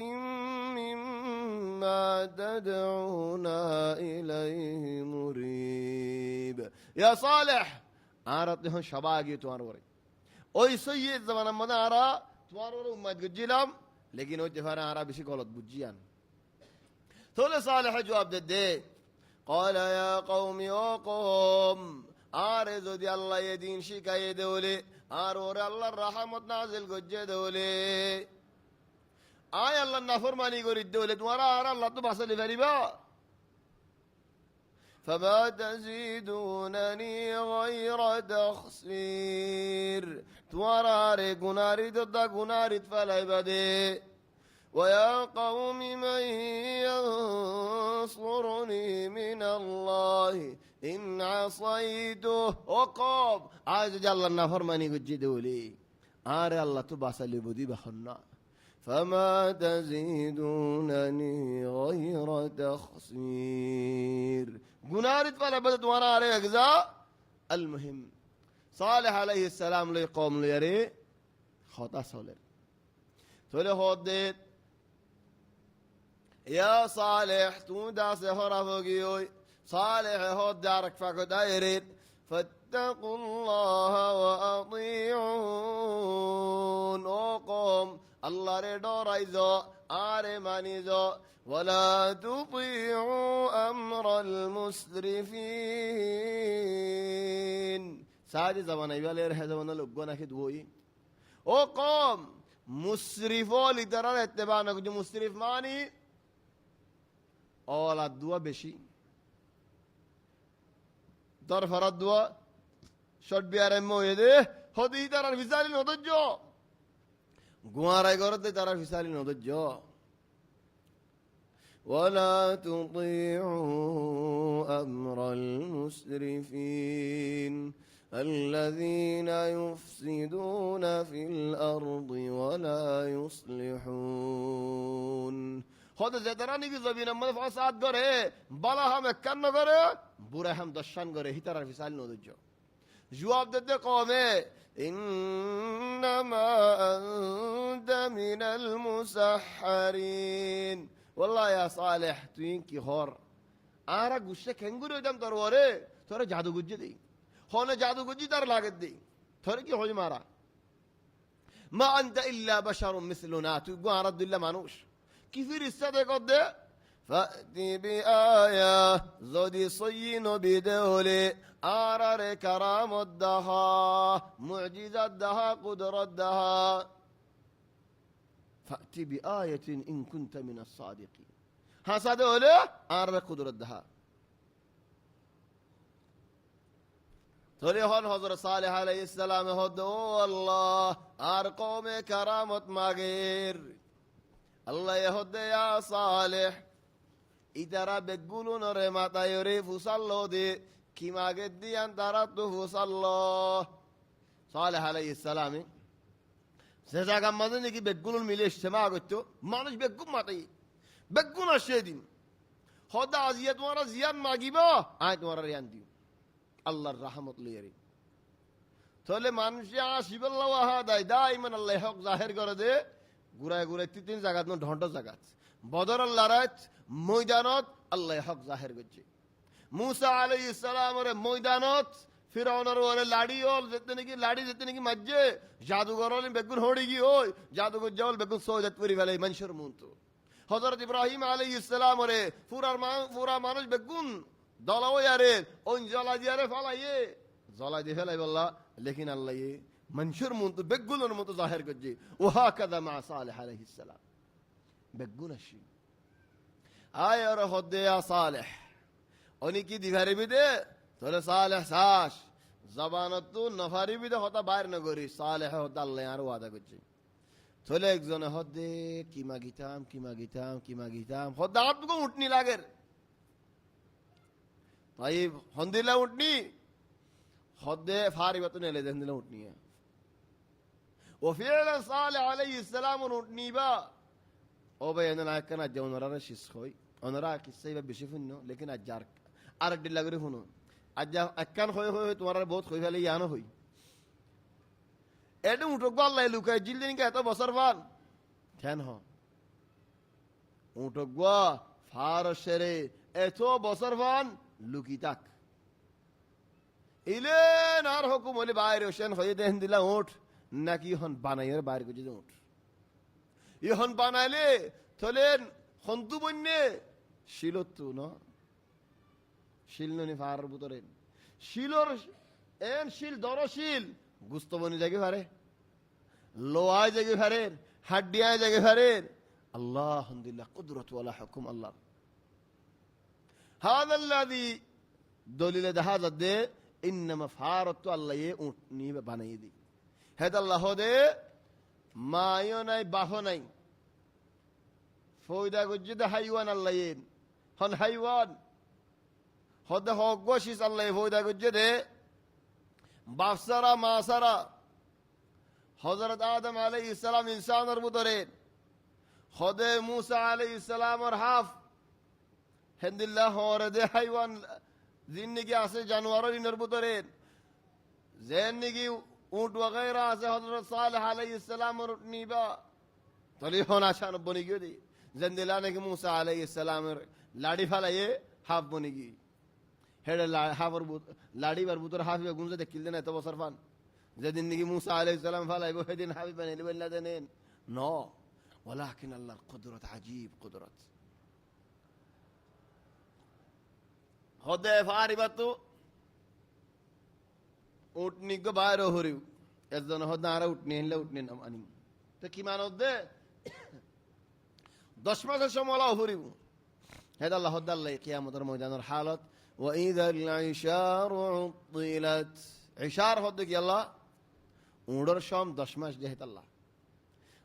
مما تدعونا إليه مريب يا صالح আরাতহন সবাগি তোমার ওরে ওই সৈয়দ জামানা মনে আরা তোমার ওরে উম্মত গজিলাম লেকিন ওই তেফারে আরা বেশি গলত বুঝিয়ান তাহলে সালেহ জবাব দে قال يا قوم يا قوم আর যদি আল্লাহ এই দিন শিখাইয়ে দেওলে আর ওরে আল্লাহর রহমত নাজিল গজে দেওলে আয় আল্লাহ নাফরমানি করি দেওলে তোমার আর আল্লাহ তো বাঁচালি পারিবা فما تزيدونني غير تخسير তোমার আর গুনারি দদা গুনারিত ফালাইবা দে ويا قوم من ينصرني من الله إن عصيته وقوم عايز الله نافرماني قجدولي آر الله تباسلي بدي بخنا فما تزيدونني غير تخسير قنارت فلا بدت وانا عليه أجزاء المهم صالح عليه السلام لي قوم ليري خطأ صالح تولي خودت يا صالح تودا سهرة فوقيوي صالح هود دارك فاكو دايرين فاتقوا الله وأطيعون وقوم الله ردو رايزو آري مانيزو ولا تطيعوا أمر المسرفين سادي زمان ايوالي رح زمان لقونا كدوي وقوم مسرفو لترى اتبانا كجو مسرف ماني أول الدواء بشي طرف الدواء شرط بيارمو يده هدي ترى الفسالين هدجو قوارا يقرد ترى الفسالين هدجو ولا تطيعوا أمر المسرفين الذين يفسدون في الأرض ولا يصلحون خود زدرانی کی زمین میں فساد کرے بلا ہم کن کرے برے ہم دشان کرے ہی طرح مثال نہ دو جواب دے قوم انما انت من المسحرين والله يا صالح تين کی ہور آرا گوشے کنگورو دم تروارے تھوڑا جادو گجے دی ہونے جادو گجی تر لاگت دی تھوڑے کی ہوج مارا ما انت الا بشر مثلنا تو گو رد الله مانوش كيف يستدق ده ফাতি বিআয়া যদি সই নবী দেওলে আর কারামত দাহা মুজিজাত দাহা কুদরত দাহা ফাতি বিআয়াতিন ইন কুনতা মিনাস সাদিকিন হাসাদে হলে আর কুদরত দাহা তখন হযরত সালেহ আলাইহিস সালাম হদ ও আল্লাহ আর কওমে কারামত মাগের আল্লাহ হদ ইয়া সালেহ ইতারা বেগুলো নরে মাথায় রে ফুসাল্লো দে কি মাগে দিয়ান তারা তো ফুসাল্লো সালেহ আলাইহিস সালাম সে জায়গা মাঝে নাকি বেগুলো মিলে ইজতেমা করতো মানুষ বেগুন মাথায় বেগুন আসে দিন হদা আজিয়া তোমারা জিয়ান মাগিবা আয় তোমারা রিয়ান দিও আল্লাহর রহমত লইয়ারি তাহলে মানুষে আসিবাল্লাহ আহাদাই দাইমান আল্লাহ হক জাহির করে দে ঘুরায় ঘুরায় তিন জায়গাত ঢন্ট জায়গাত বদর আল্লাহরাত ময়দানত আল্লাহ হক জাহির করছে মুসা আলাইহিস সালামের ময়দানত ফিরাউনের ওরে লাড়ি ওল যেতে নাকি মাঝে জাদুঘর হলে বেগুন হড়ি গি ওই জাদুঘর যাওয়াল বেগুন সৌজাত করি ফেলে মানুষের মন্ত হযরত ইব্রাহিম আলাইহিস সালামের পুরা মানুষ বেগুন দলাও আরে ওই জলা দিয়ারে ফেলাইয়ে জলা দিয়ে ফেলাই বললা লেকিন আল্লাহ মানুষের মতো বেগুনের মতো জাহির করছে ওহা কাদা মা সালেহ আলাইহিস সালাম বেগুন আসি আয় আর হদে সালেহ উনি কি দিভারি বিদে তোরে সালেহ সাস জবানত তো নফারি বিদে হতা বাইর না করি সালেহ হদা আল্লাহ আর ওয়াদা করছে তোলে একজন হদে কি মাগিতাম হদা আপকো উঠনি লাগের ভাই হন্দিলা উঠনি হদে ফারি বাতো নেলে হন্দিলা উঠনি है वो फिर साले अलैहि सलाम उठनी बा ओ भाई ना कना जवनरा शिस खोई ओनरा किस्से बा बिशिफुनो लेकिन अजार আর একদিন লাগরে শুনো আজ একখান হয়ে তোমার বহুত হয়ে ফেলে ইয়ানো হই এটা উঠক আল্লাহ লুকায় জিলদিন কে এত বছর পান কেন হ উঠক ফারসেরে এত বছর পান লুকি তাক ইলেন আর হুকুম হলে বাইরে হোসেন হয়ে দেন দিলা উঠ নাকি হন বানাইয়ের বাইরে করে যে উঠ ইহন বানাইলে থলেন হন্তু বন্যে শিলত্তু ন শিলনি ফার বুতরে শিলর এন শিল দরশিল গুস্তবনি জায়গা ফারে লোয়ায় জায়গা ফারে হাড্ডিয়ায় জায়গা ফারে আল্লাহ আলহামদুলিল্লাহ কুদরত ওয়ালা হুকুম আল্লাহ هذا الذي দলিল দেখা যাচ্ছে ইন্নামা ফারত আল্লাহ উটনি বানাই দি হেদ আল্লাহ দে মায়ো নাই বাহ নাই ফয়দা গজ্জে হাইওয়ান আল্লাহ হন হাইওয়ান হদে হগশিস আল্লাহ ফয়দা গজ্জে দে বাফসারা মাসারা হযরত আদম আলাইহিস সালাম ইনসানের ভিতরে হদে মুসা আলাইহিস সালামের হাফ হেন্দিল্লাহ হরে দে হাইওয়ান জিন্দিগি আছে জানোয়ারের ইনের ভিতরে জেন্দিগি উট वगैरह আছে হযরত সালেহ আলাইহিস সালামের নিবা তলি হন আশান বনি গিয়ে দি জেন্দিলা নাকি মুসা আলাইহিস সালামের লাড়ি ফালাইয়ে হাফ বনি গি হেডে হাফর লাড়িবার ভিতর হাফিবে গুনজে দেখিল না এত বছর পান যেদিন নাকি মুসা আলাইহিস সালাম ফালাইবো সেদিন হাফি বানাইলি বললা দেন ন ওয়ালাকিন আল্লাহর কুদরত আজীব কুদরত হদে ফারিবাতু উটনি গো বাইরে হরিউ একজন হদে আর উটনি হলে উটনি নাম আনি তো কি মান হদে 10 মাসের সময় হরিউ হেদ আল্লাহ হদ আল্লাহ কিয়ামতের ময়দানের হালত ওয়া ইযাল ইশার উতিলাত ইশার হদ কি আল্লাহ উড়র সম 10 মাস যেহেত আল্লাহ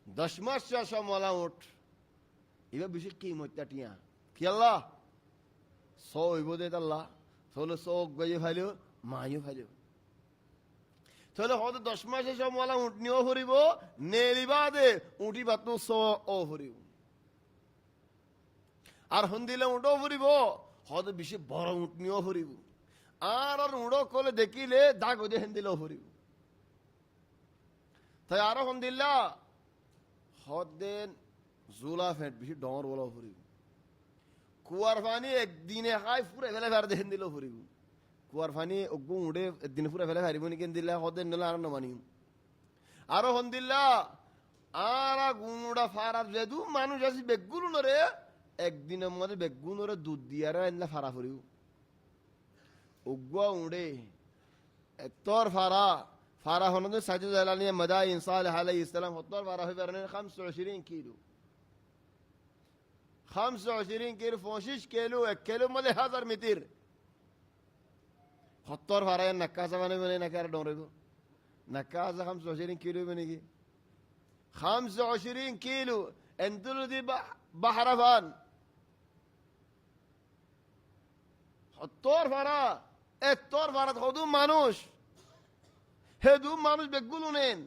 10 মাস সময় উঠ ইবা বেশি কি মইতাটিয়া কি আল্লাহ সো ইবদে আল্লাহ তাহলে চোখ গয়ে ফেলিও মাইও ফেলিও তাহলে হয়তো 10 মাসের সময় উঠনিও ফুরিব নেলিবা দে উঠি বাত সো ও ফুরিব আর হন্দিলে উঠো ফুরিব হয়তো বেশি বড় উঠনিও ফুরিব আর উড়ো কলে দেখিলে দাগ দে হেন্দিলেও ফুরিব তাই আরো হন্দিল্লা হদেন জুলা ফেট বেশি ডর বলা ফুরিব কুয়ার পানি একদিনে খাই পুরে ফেলে ফের দেখেন দিল ফুরিব কুয়ার পানি ওগু উড়ে একদিনে পুরে ফেলে ফারিব নি কেন দিলা হদেন নলে আর নমানি আরো হন দিল্লা আর গুণুড়া ফারার যেদু মানুষ আসি বেগুলো নরে একদিনের মধ্যে বেগুন ওরে দুধ দিয়ারে এনে ফারা ফুরিও উগুয়া উড়ে তোর ফারা ফারা হনদে সাজু জালানি মাদাইন সালেহ আলাইহিস সালাম হতর ফারা হই পারেন 25 কিলো 25 কিলো 25 কিলো 1 কিলো মধ্যে 1000 মিটার হতর ফারা নাকাজা মানে নাকার ডরেগো নাকাজা 25 কিলো মানে কি 25 কিলো انتلو دي بحرفان الطور فرا الطور فرا خدوم مانوش هدوم مانوش بگولونين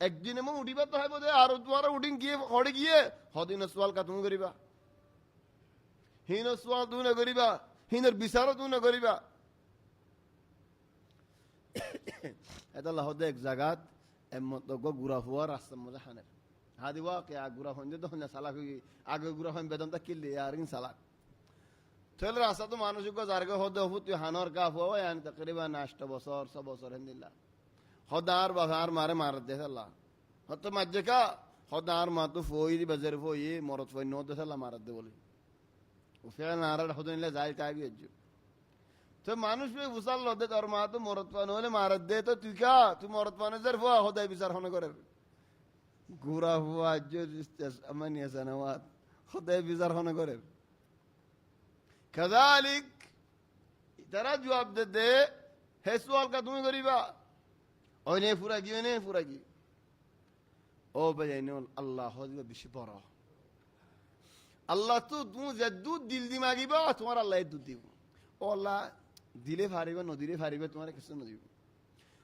একদিনে মো উঠিবা তো হইব দে আর তোমারা উঠিন গিয়ে খড়ে গিয়ে হদিন সওয়াল কা তুমি করিবা হিন সওয়াল তুমি না করিবা হিনের বিচার তুমি না করিবা এটা আল্লাহ দে এক জায়গাত এমত গো গুরা হুয়া রাস্তা মজা হানে هذه واقعة غورا هونجه دهنا سلاك আগে গুরা হন বেদনটা কিল্লি আরিন সালাক তেল রাস্তা তো মানুষ গো জারগে হদে হুত হানর কা হওয়া يعني تقريبا 8 বছর 6 বছর হিন্দিল্লাহ হদার বাহার মারে দে আল্লাহ হত মাজ্জকা হদার মা তো ফই দি বাজার ফই মরত ফই নো দে আল্লাহ মারে দে বলি ও ফেল নারা হদনলে যাই তাবি আজ্জু তো মানুষ বে বুসাল লদে তোর মা তো মরত ফই নলে মারে দে তো তুই কা তুই মরত ফানে জার ফা হদাই বিচার হন করে গুরা হুয়া جو 8 سنوات خدای بیزار خونه করে كذلك ترى جواب دے ہے سوال کا তুমি করিবা ওনে ফুরাগি ও বজাইনে আল্লাহ হযবে বেশি বড় আল্লাহ তো তুমি যদ্দু দিল দিমাগিবা তোমার আল্লাহ দুধ দিব ও আল্লাহ দিলে ফারিবে নদিলে ফারিবে তোমার কিছু ন দিব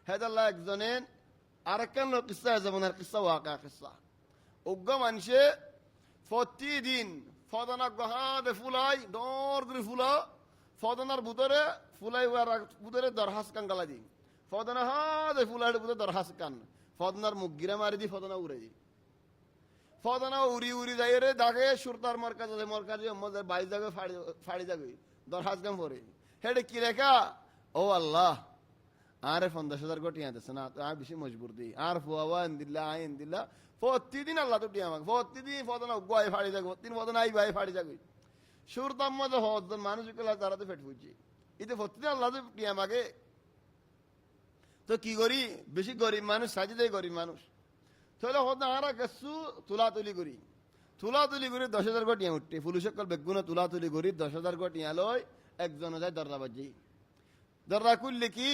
হেদ আল্লাহ একজনের আরেকখান কিসা জামানার কিসা ওয়াকা কিসা উগ্গা মানুষে প্রতিদিন ফদনা গহাদে ফুলাই দর করে ফুলা ফদনার ভিতরে ফুলাই ভিতরে দরহাস কান গালা দি ফদনা হাদে ফুলাইর ভিতরে দরহাস কান ফদনার মুখ গিরা মারি দি ফদনা উড়ে দি ফদনা উড়ি যাই রে দাগে সুরতার মরকাজে মধ্যে বাইশ যাবে ফাড়ি যাবে দরহাস কান পরে হেডে কি রেখা ও আল্লাহ আরে 50,000 কোটি আনতেছে না আর বেশি মজবুর দি আর ফুয়াওয়া ইনদিল্লাহ ইনদিল্লাহ প্রতিদিন আল্লাহ তো টিয়া আমাকে প্রতিদিন ফদনা গোয় ফাড়ি যাবে তিন ফদনা আই ভাই ফাড়ি যাবে সুরতার মধ্যে হদ মানুষ গুলা তারা তো ফেট ফুটছে এতে প্রতিদিন আল্লাহ তো টিয়া আমাকে তো কি করি বেশি গরিব মানুষ সাজি দেয় গরিব মানুষ তাহলে হদ আরা কিছু তুলাতুলি করি 10,000 কোটি উঠতে পুলিশ সকল বেগুন তুলাতুলি করি 10,000 কোটি লয় একজন যায় দরজা বাজি দরজা খুললে কি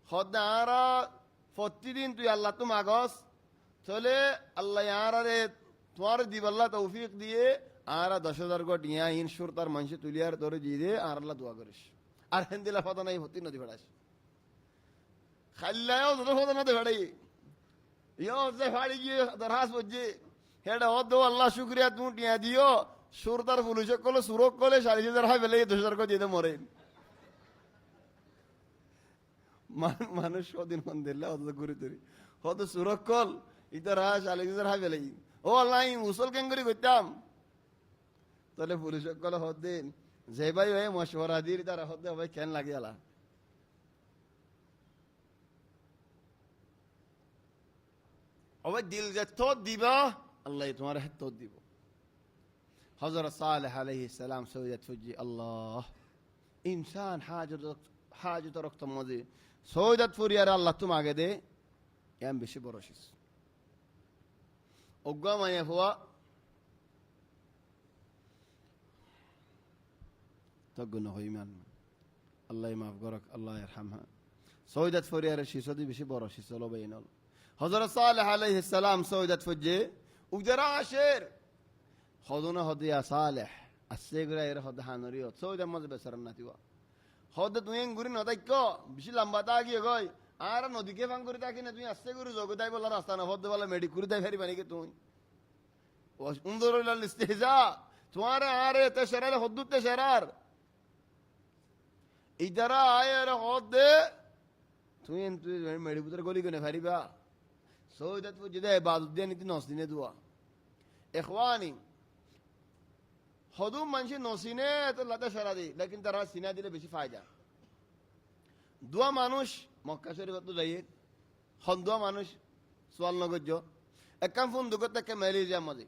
হদারা প্রতিদিন তুই আল্লাহ তো মাগস চলে আল্লাহ আরে তোমার দিব আল্লাহ তৌফিক দিয়ে আর 10,000 কোটি ইন সুরতার মানুষ তুলিয়ার ধরে দিয়ে দে আর আল্লাহ দোয়া করিস আর হেন্দিলা ফদা নাই হতি নদী ভেড়াস খাল্লায়ও যত ফদা নদী ভেড়াই ইয়ো যে ফাড়ি গিয়ে দরহাস বজে হেডা হদ আল্লাহ শুকরিয়া তুমি টিয়া দিও সুরতার পুলিশ কলে সুরক কলে 40,000 হাই বেলে 10,000 কোটি দিয়ে মরে মানুষ কদিন মন দিলে অত ঘুরে ধরি হত সুরক্ষল ইতার হাস আলেকজার হাই বেলাই ও আল্লাহ মুসল কেঙ্গুরি করতাম তাহলে পুলিশ কল হদিন যে ভাই ভাই মশওয়ারা দিয়ে তারা হদে ভাই কেন লাগে আলা ওই দিল যে তো দিবা আল্লাহ তোমার হাত দিব হযরত সালেহ আলাইহিস সালাম সৈয়দ ফুজি আল্লাহ ইনসান হাজত রক্ত মজে সৈয়দ ফুরিয়ার আল্লাহ তুমি আগে দে এম বেশি বড় শিস ওগা মায়া হওয়া তগুন হইমান আল্লাহ মাফ করক আল্লাহ ইরহামহা সৈয়দ ফুরিয়ার শিসদি বেশি বড় শিস হলো বাইনাল হযরত সালেহ আলাইহিস সালাম সৈয়দ ফুজি উজরা আশের হদনা হদিয়া সালেহ আসেগরা এর হদ হানরিও সৈয়দ মজ বেসরন নাতিওয়া হদ তুই গুরি নদাইক বেশি লম্বা তা গিয়ে গই আর নদীকে ফাং করে থাকি না তুমি আসতে করে জগদাই বলা রাস্তা না হদ বলা মেডি করে দেয় ফেরি বানিকে তুই সুন্দর ইস্তেজা তোমার আরে তে শরার হদুতে শরার ইদারা আয় আর হদ দে তুই মেডি পুত্র গলি কোনে ফারিবা সৈয়দ ফুজি দে ইবাদত দে নীতি নসদিনে দুয়া ইখওয়ানি হদুম মানুষ নসিনে তো লাতে সারা দিই লেকিন তারা সিনা দিলে বেশি ফায়দা দোয়া মানুষ মক্কা শরীফ তো যাইয়ে হন দোয়া মানুষ সোয়াল নগর্য একখান ফোন দুগত থেকে মেলি যা মজে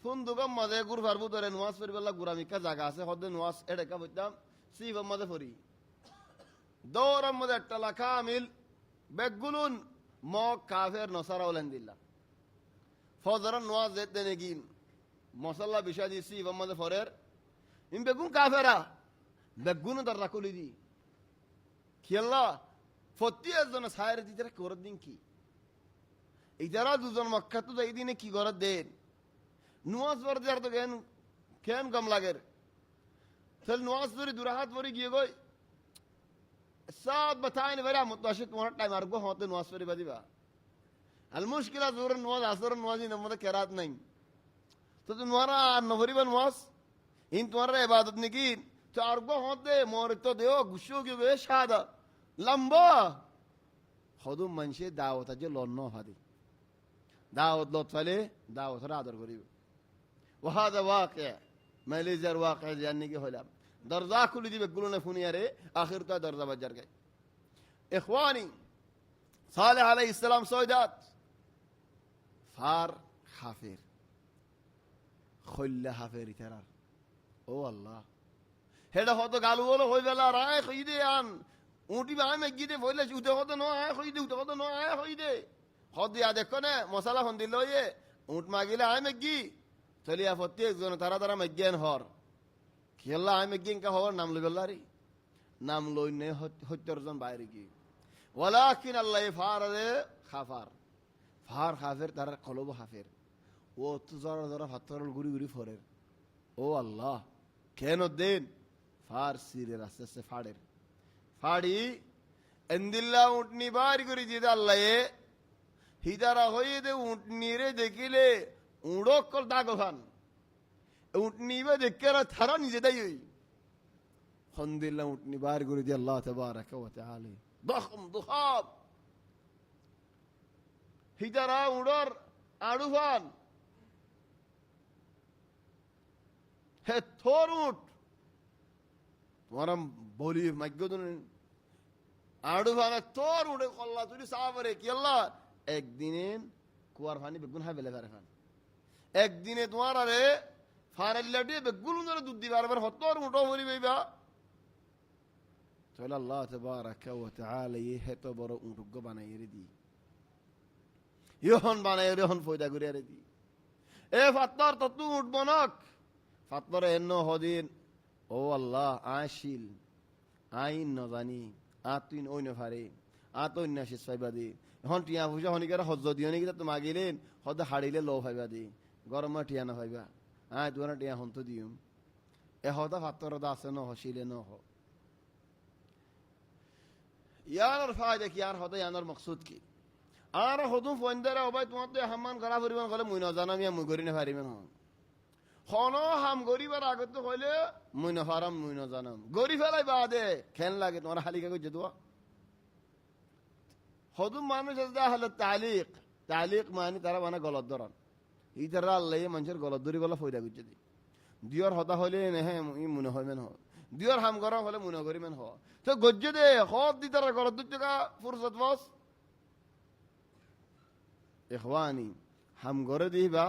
ফুন্দুগম মাঝে গুর ফারবু ধরে নোয়াজ ফেরিবেলা গুরামিকা জায়গা আছে হদে নোয়াজ এডেকা বইতাম সিফম মাঝে ফরি দৌড়ার মধ্যে একটা লাখা মিল বেগুলুন মগ কাফের নসারা ওলেন দিল্লা ফজরান নোয়াজ যেতে নেগিন মশাল্লা বিষয় দিয়েছি ইমাম মাঝে ফরের ইম বেগুন কাফেরা বেগুন তার রাকুলি দি খেলা ফতি একজন সায়ের দিতে করার দিন কি ইতারা দুজন মক্কা তো এই দিনে কি করার দেন নোয়াজ পর দেওয়ার তো কেন কেন কম লাগের তাহলে নোয়াজ পরে দুরাহাত পরে গিয়ে গই सब बताएं मेरा मुताशिक तुम्हारा टाइम अर्गो होते नवाज परी बदीबा अलमुश्किला जोर नवाज असर नवाजी नमते करात नहीं तो तुम्हारा नवरी बन नवाज इन तुम्हारा इबादत नहीं की तो अर्गो होते मोर तो देओ गुस्सो की वे शादा लंबा खुदुम मंशे दावत जो लोनो हादी दावत लोट वाले दावत रादर करी वहादा वाक़या मैलेजर वाक़या जानने की होला दर्जा खुली दी बेगुलों ने फुनिया रे आखिर तो दर्जा बजर गए इख्वानी सालेह अलैहिस्सलाम सौदात फार हाफिर खुल्ला हाफिर इतरार ओ अल्लाह हेडा हो तो गालू बोलो होई बेला राय खईदे आन ऊंटी बाय में गिदे बोले उते हो तो नो आए खईदे उते हो तो नो आए खईदे खुद या देखो ने मसाला होन दिलो ये ऊंट मागिले आए में गी चलिए फत्ती एक जन तारा तारा में गेन हर খেলা আমি গিঙ্কা হওয়ার নাম লইবেলারি নাম লই নে 70 জন বাইরে কি ওয়ালাকিন আল্লাহ ফারে খাফার ফার খাফের তার কলব হাফের ও তো জরা জরা ফাতরল গুরি গুরি ফরের ও আল্লাহ কেন দেন ফার সিরের আস্তে আস্তে ফাড়ের ফাড়ি এন্দিল্লা উটনি বাড়ি করে দিদা আল্লাহ হিদারা হয়ে দে উটনি রে দেখিলে উড়ক কল দাগখান उठनी वे देख कर थारा नीचे दाई हुई खंदिल्ला उठनी बाहर गुरु दी अल्लाह तबारक व तआला दखम दुखाब हिदारा उड़र आड़ुफान है थोर उठ तुम्हारा बोली मज्जदुन आड़ुफान थोर उड़े अल्लाह तुरी सावरे कि अल्लाह एक दिने कुआर फानी बेगुन है बेले करे खान एक दिने तुम्हारा रे ফারাল্লাডে বেগুলুন ধরে দুধ দিবার আবার হতর উঠো হরি বেবা তাহলে আল্লাহ তাবারাকা ওয়া তাআলা ইহে তো বড় উটুগ বানাই রে দি ইহন বানাই রে হন ফয়দা করে রে দি এ ফাতর ততু উঠ বনক ফাতর এন্ন হদিন ও আল্লাহ আশিল আইন ন জানি আতুইন ওইন ফারে আতুইন না শেষ পাইবা দি হন টিয়া ফুজা হনিকার হজ্জ দিওনি কি তো মাগিলেন হদ হাড়িলে লো পাইবা দি গরম টিয়া না পাইবা আয় দুয়ারা টিয়া হন তো দিউম এ হদা ফাতর দাসে ন হশিলে ন হ ইয়ার ফায়দা কি আর হদা ইয়ার মকসুদ কি আর হদু ফন্দারা ওবাই তোমার তো হামান করা পরিমাণ গলে মুই ন জানাম ইয়া মুই গরি না পারিবেন হন হনো হাম গরিবার আগত হইলে মুই ন ফারাম মুই ন জানাম গরি ফেলাই বাদে খেন লাগে তোমার হালিকা কই যেদুয়া হদু মানুষ দা হলে তালিক তালিক মানে তারা বানা গলত ধরন ইতারা আল্লাহ মানুষের গলত ধরি বলা ফয়দা করছে দি দিয়র হতা হলে নেহে ই মনে হইবেন হ দিয়র হাম গরম হলে মনে করিবেন হ তো গজ্জে দে হদ দি তারা গলত ধরতে কা ফুরসত বস ইখওয়ানি হাম গরে দিবা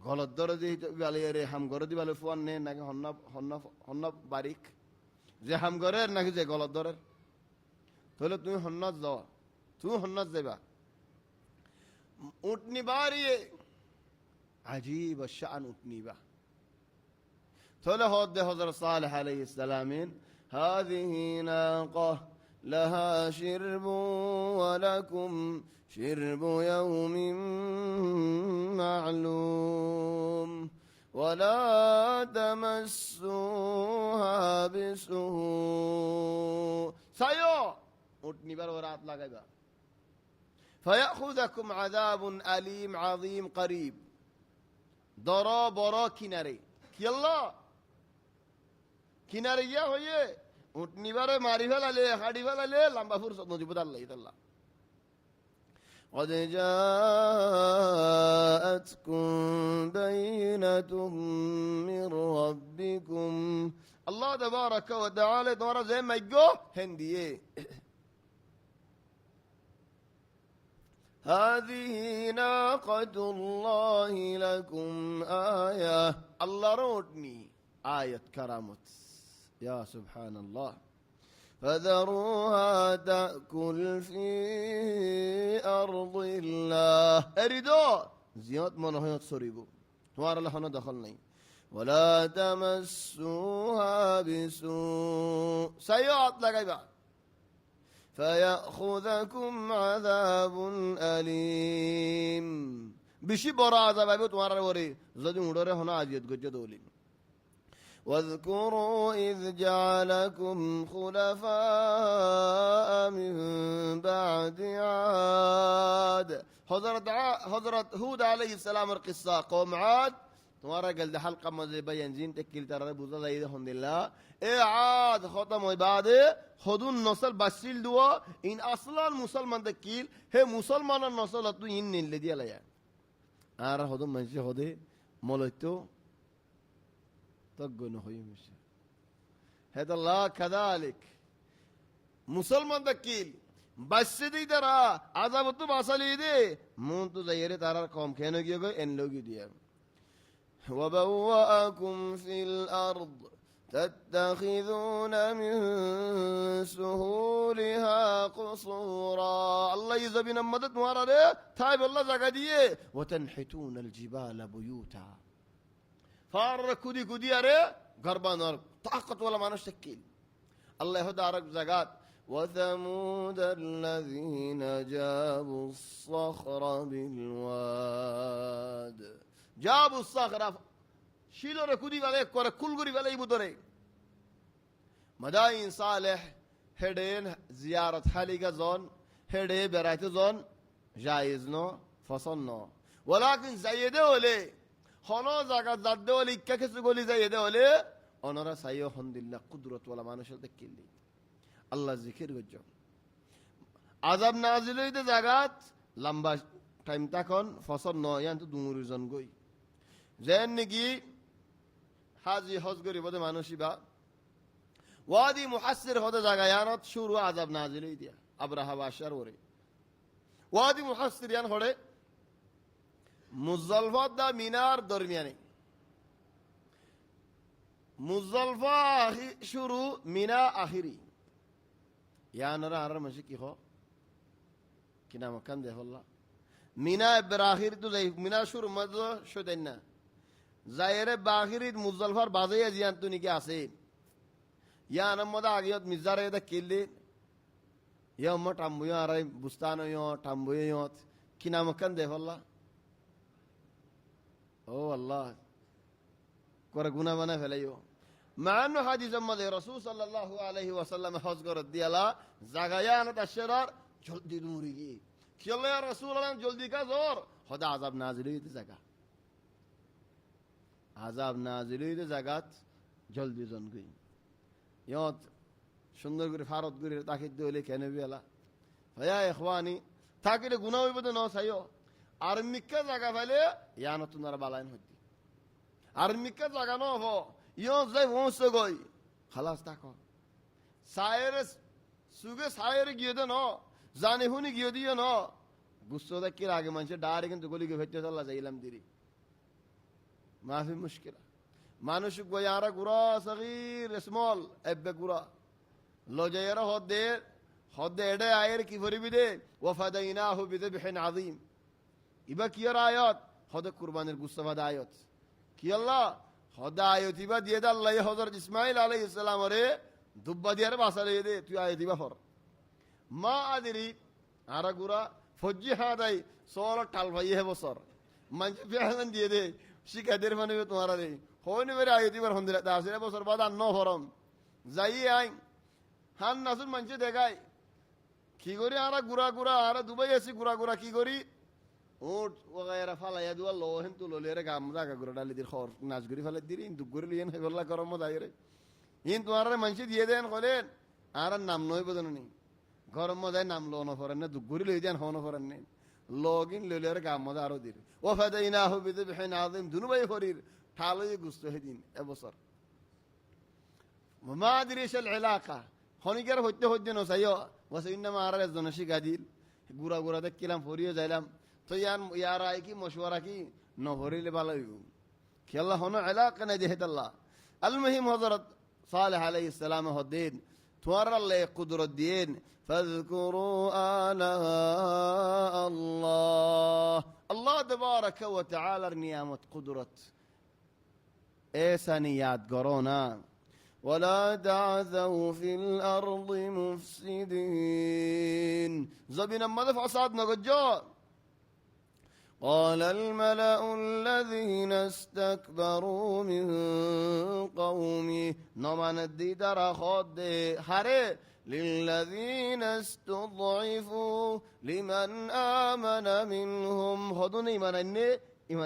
গলত ধরে দি বালিয়ারে হাম গরে দিবালে ফুয়ান নে নাকি হন্না হন্না হন্না বারিক যে হাম গরে নাকি যে গলত ধরে তাহলে তুমি হন্নাত যাও তুমি হন্নাত যাইবা উটনি বাড়িয়ে عجيب الشأن أتنيبه ثله هود حضر صالح عليه السلام هذه ناقة لها شرب ولكم شرب يوم معلوم ولا تمسوها بسوء سيو أتنيبه ورات لغيبه فيأخذكم عذاب أليم عظيم قريب দরা বড় কিনারে কি আল্লাহ কিনারে গিয়া হইয়ে উটনিবারে মারি ফেলালে হাড়ি ফেলালে লম্বা ফুরসত নজিবুদ আল্লাহ ইতাল্লাহ قد جاءتكم بينة من ربكم الله تبارك وتعالى دورا زي ما يجو هنديه هذه ناقة الله لكم آية الله روتني آية كرامت يا سبحان الله فذروها تأكل في أرض الله أريدو زياد منهيات صريبو توار الله هنا دخل نين ولا تمسوها بسوء سيئات لغيبا فيأخذكم عذاب أليم بشي برا عذاب أبيت وارا وري زدي مدره هنا عزيز جدولين واذكروا إذ جعلكم خلفاء من بعد عاد حضرت هود عليه السلام القصة قوم عاد تمہارا گل دے حلقہ مزے بیان زین تکیل ترى بوزا زايد الحمد لله اي عاد ختم بعد خدون نسل بسيل دوا ان اصلا مسلمان تکیل هي مسلمان النسل تو ان اللي دي لا ار خدون منشي خدي مولتو تقنو هي مش هذا الله كذلك مسلمان تکیل بس دي ترى عذاب تو باسلي دي مون تو زيره ترى قوم كانوا گيو ان لوگي دي وبوأكم في الأرض تتخذون من سهولها قصورا الله يزبين مدد موارده تايب الله زغديه وتنحتون الجبال بيوتا فار كودي كودي اره غربان طاقت ولا ما نشكل الله يهدى عرق زغات وثمود الذين جابوا الصخر بالواد جابوا الصخرة شيلو ركودي عليك كورا كل غري عليه بدره مدائن صالح هدين زيارة حلقة زون هدي برايت زون جائز نو فصل نو ولكن زيده ولي خانو زاكا زده ولي ككس قولي زيده ولي اونرا سايو الحمد لله قدرت ولا مانوشل تكيلي الله ذكر وجو عذاب نازل هيده زاغات لمبا টাইম তখন ফসল নয় ইয়ান তো দুমুরজন গই যেন নাকি হাজি হজ করি বদে মানুষই বা ওয়াদি মুহাসসির হদে জায়গা ইয়ানত শুরু আযাব নাজিল হই দিয়া আবরাহা বাশার ওরে ওয়াদি মুহাসসির ইয়ান হড়ে মুজলফা দা মিনার দরমিয়ানে মুজলফা শুরু মিনা আখিরি ইয়ানরা আর মাসি কি হ কিনা মকান দেহল্লাহ মিনা ইব্রাহির তো যাই মিনা শুর মজো শোদেন না জায়রে বাহিরিত মুজলফার বাজাইয়া জিয়ান তো নিকে আছে ইয়া নমদা আগিয়ত মিজারে দা কিল্লি ইয়া ম টাম্বুয়া আরাই বুস্তান ইয়া টাম্বুয়ত কি নাম কান দে আল্লাহ ও আল্লাহ করে গুনাহ বানা ফেলাইও মানো হাদিস মধ্যে রাসূল সাল্লাল্লাহু আলাইহি ওয়াসাল্লাম হজ করে দিয়ালা জাগায়ান তাশরার জলদি দূরি গি কিল্লা ইয়া রাসূলুল্লাহ জলদি কা জোর খোদা আযাব নাজিল হইতে জায়গা আযাব নাজিল হইতে জায়গাত জলদি জন গই ইয়ত সুন্দর করে ফারত করে তাকিদ দিলে কেন বেলা ভাইয়া ইখওয়ানি তাকিলে গুনাহ হইব তো ন চাইও আর মিক্কা জায়গা ফাইলে ইয়ান তুনার বালাইন হইতি আর মিক্কা জায়গা ন হবো ইয় যাই পৌঁছ গই খালাস তাকো সায়ের সুগে সায়ের গিয়ে দে ন জানি হুনি গিয়ে দিও ন গুসো দা কির আগে মানুষ ডারে কিন্তু গলি গে ভেটে চলা যাইলাম দিরি মাফি মুশকিল মানুষ গোয়ারা গুরা সগীর স্মল এবে গুরা লজায়রা হদে এডে আয়ের কি ফরিবি দে ওয়াফাদাইনাহু বিযবহিন আযীম ইবা কিয়ার আয়াত হদে কুরবানির গুসবাদ আয়াত কি আল্লাহ হদে আয়াত ইবা দিয়ে দে আল্লাহ হযরত ইসমাঈল আলাইহিস সালাম রে দুব্বা দিয়ার বাসালে দে তুই আয়াত ইবা ফর মা আদিরি আরা গুরা ফজ্জি হাদাই সোল টাল ভাই হে বছর মানছে ফেহান দিয়ে দে শিকাদের মানে তোমারা দে হইনি মেরে আয়াত ইবার হন্দিলা দাসের বছর বাদ আর ন ফরম যাই আই হান নাসুন মানছে দেখাই কি করি আরা গুড়া গুড়া আরা দুবাই আসি গুড়া গুড়া কি করি ওট ওগায়রা ফালাইয়া দুয়া লোহেন তো লোলেরে গাম জাগা গুড়া ডালি দির খর নাচ গুড়ি ফালাই দিরি দুগ গুড়ি লিয়েন হেবল্লা গরম মজাইরে ইন তোমার মানছে দিয়ে দেন কলেন আর নাম নই বদননি গরম মজায় নাম লো নফরেন না দুগ গুড়ি লই দেন হন ফরেন নে লগিন লোলেরে গাম মজা আরো দির ওয়াফাদাইনাহু বিযবহিন আযীম দুনুবাই ফরির ঠালই গুস্ত হেদিন এবছর ما أدري إيش العلاقة هونيكر هجته هجته نسيو وسإنما أرى الزنشي قديل গুড়া গুড়া দেখছিলাম ফরিয়ে যাইলাম তো ইয়ার আয় কি মশওয়ারা কি নভরিলে ভালো হইব খেলা হনো এলাকা নাই দেহেতাল্লাহ আল মুহিম হযরত সালেহ আলাইহিস সালাম হদিন তোয়ার আল্লাহ কুদরত দিন ফাযকুরু আলা আল্লাহ আল্লাহ তাবারাকা ওয়া তাআলার নিয়ামত কুদরত ऐसा नहीं याद करो ना ولا تعثوا في الأرض مفسدين زبين ماذا فساد نقجو قال الملأ الذين استكبروا من قومه نمان الديدار خد حري للذين استضعفوا لمن آمن منهم خدون إيمان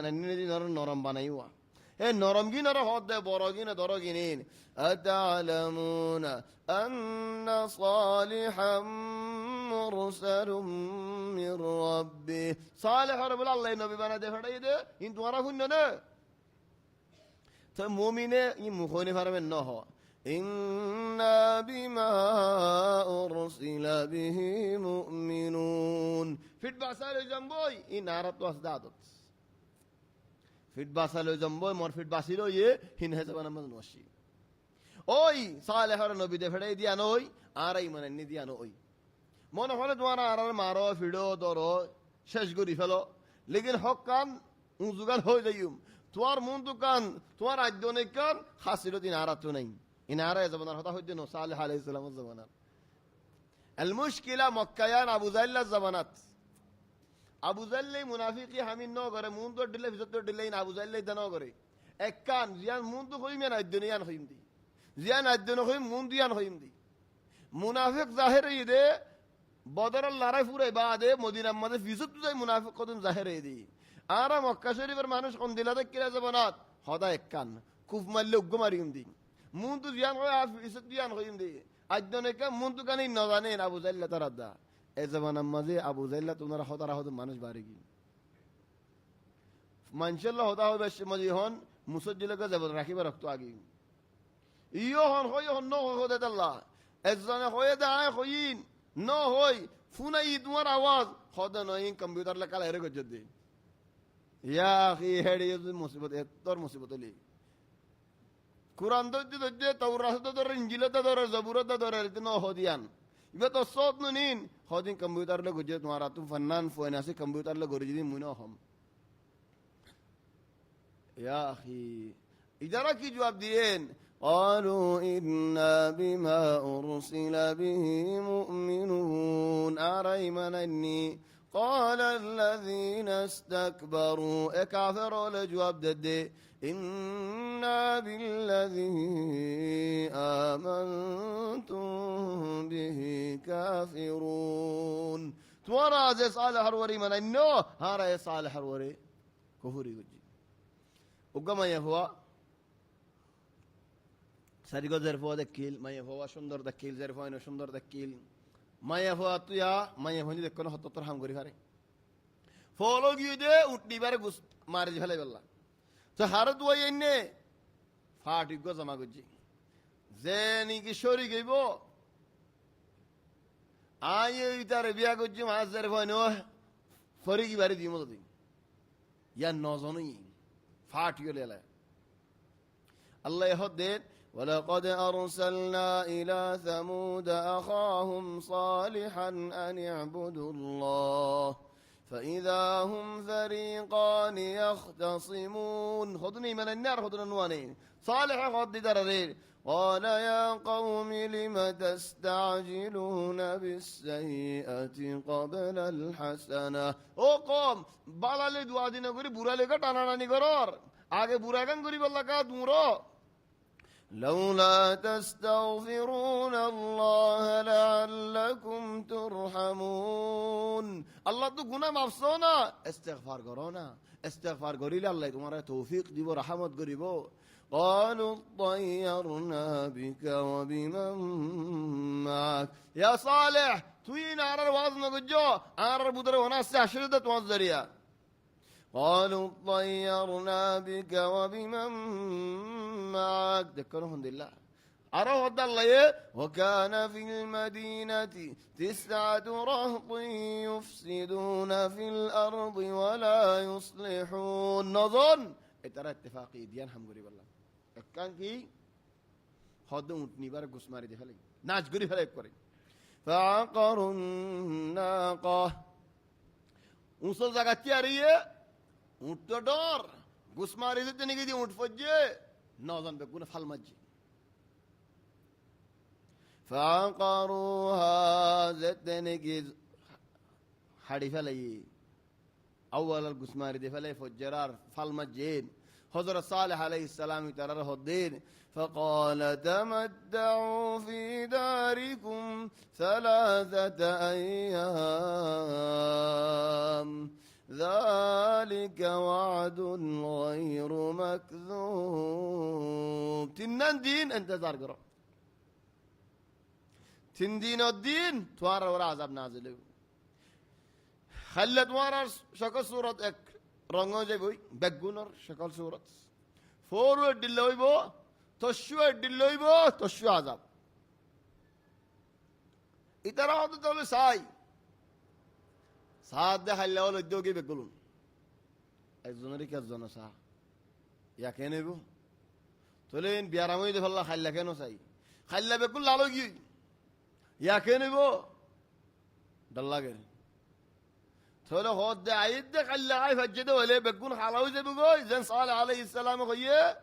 أني نرم بنايوا নরম গিনারা হদ দেয় বড় গিনা দর গিনিন আতালামুনা আন্না সালিহাম মুরসালুম মির রাব্বি সালেহ বলে আল্লাহ নবী বানায় দে ফটাই দে কিন্তু তোমরা শুননা না তো মুমিনে ই মুখনি পারবেন ন হ ইন্না বিমা উরসিলা বিহি মুমিনুন ফিট বাসালে জম্বই ই নারাত ওয়াসদাত ফিট বাসালো জম্বই মর ফিট বাসিলো ইয়ে হিন হেসাবান আমাদের নসি ওই সালেহর নবী দে ফেড়াই দিয়া নই আর এই মানে নি দিয়া নই মনে হলে তোমার আর মারো ফিডো ধরো শেষ করি ফেলো লেকিন হক কান উজুগাল হয়ে যাইম তোমার মন দোকান তোমার আদ্য নেই কান হাসিল দিন আর তো নাই ইন আর জমানার হতা হইতে নো সালেহ আলাইহিস সালামের জমানাত আল মুশকিলা মক্কায়ান আবু জাইল্লার জমানাত আবু জাল্লাই মুনাফিকি হামিন ন করে মুন তো দিলে ভিতর তো দিলে আবু জাল্লাই দানো করে এক কান জিয়ান মুন তো কইমে না দুনিয়ান কইম দি জিয়ান আদ্দন কইম মুন দিয়ান কইম দি মুনাফিক জাহির ইদে বদরের লড়াই ফুরে বাদে মদিনার মধ্যে ভিতর তো মুনাফিক কদম জাহির দি আর মক্কা শরীফের মানুষ কোন দিলা দেখ কিরা জবানাত হদা এক কান কুফ মারলে উগ্গ মারিম দি মুন তো জিয়ান কই আর ভিতর দিয়ান কইম দি আদ্দন কা মুন তো কানি ন জানে আবু জাল্লা তারাদা এই জমানার মাঝে আবু জাইল্লা তোমরা হতারা হতো মানুষ বাড়ি গিয়ে মানুষের হতা হবে মাঝে হন মুসজ্জিলকে যাব রাখিবা রক্ত আগে ইয় হন হই হন ন হতে আল্লাহ একজনে হয়ে দেয় হইন ন হই ফুনা ই তোমার আওয়াজ হদে নই কম্পিউটার লে কালা হেরে গজ্জত দে ইয়া আখি হেডে মুসিবত এতর মুসিবত লি কুরআন দজ্জে তাওরাত দরে ইনজিল দরে জবুর দরে ন হদিয়ান ইবে তো সব নিন হদিন কম্পিউটার লে গজ্জে তোমারা তুম ফান্নান ফয়নাসি কম্পিউটার লে গরি যদি মুনা হম ইয়া আখি ইদারা কি জবাব দিয়েন قالوا إنا بما أرسل به مؤمنون أريمنني قال الذين استكبروا كافروا لجواب ددي إنا بالذي آمنتم به كافرون تورا زي صالح الوري من إنه هارا صالح الوري كفري وجي وقما يهوى সারিগো জেরফো দেখিল মাইয়া হওয়া সুন্দর দেখিল জেরফো আইনো সুন্দর দেখিল মাইয়া হওয়া তুইয়া মাইয়া হনি দেখো না হতর হাম করি হারে ফলো গিয়ে দে উঠনি বারে গুস মারি ফেলাই বললা তো হারত ওই এনে ফাটিক গো জমা করছি যে নিকি সরি গইব আয় তারে বিয়া করছি মাছ জেরফো আইনো ফরি কি বাড়ি দিই মতো দিই ইয়া নজনই ফাটিও লেলা আল্লাহ হদ্দের ولقد أرسلنا إلى ثمود أخاهم صالحا أن اعبدوا الله فإذا هم فريقان يختصمون خذني من النار خذنا نوانين صالح خذ دررين قال يا قوم لم تستعجلون بالسيئة قبل الحسنة او قوم بالا لي دعا دينا করি বুড়া লেখা টানাটানি করর আগে বুড়া গান করি বললা কা তুমরো لولا تستغفرون الله لعلكم ترحمون الله تو গুনাহ মাফসো না ইস্তিগফার করো না ইস্তিগফার করিলে আল্লাহ তোমারে তৌফিক দিব রহমত করিব قالوا طيرنا بك وبمن معك يا صالح তুই নারার ওয়াজ না গজো আর বুদরে ওনাসে আশরদত ওয়াজরিয়া قالوا طيرنا بك وبمن معك ذكرهم بالله আরো হদাল্লায়ে ওয়াকানা ফিল মাদিনাতি তিসআতু রাহতিন ইউফসিদুনা ফিল আরদি ওয়া লা ইউসলিহুন নজন এতারা ইত্তেফাকি দিয়ান হাম করি বললাম একখান কি হদ উঠনি বার গুসমারি দে ফেলে নাচ গরি ফেলে করে ফাআকারুন নাকা উসল জায়গা চিয়ারিয়ে উঠ তো ডর গুসমারি দিতে নিগে দি উঠ ফজে নজন বেগুন ফালমাজি فعقروها زتنجي حدي فلي أول القسمار دي فلي فجرار فالمجين حضر صالح عليه السلام ترى الدين فقال تمتعوا في داركم 3 أيام ذلك وعد غير مكذوب تنان دين انت زارقرا تندين الدين توارى ورا عذاب نازل خلت ورا شكل صورة اك رنگو جايبوي بگونر شكل صورة فورورد دلوي بو تشوي دلوي بو تشوي عذاب اترا هذا تقول ساي ساد ده خلى ولا دوغي بگولون الزنري كالزنا سا يا كينبو تولين بيارامي ده فلا خلى كانو ساي خلى بكل لالوغي يا كينبو دلاغر تولى خود عيد ده خلى عايف الجدو ولا بكون حلاوي زي بقول زين صالح عليه السلام خويه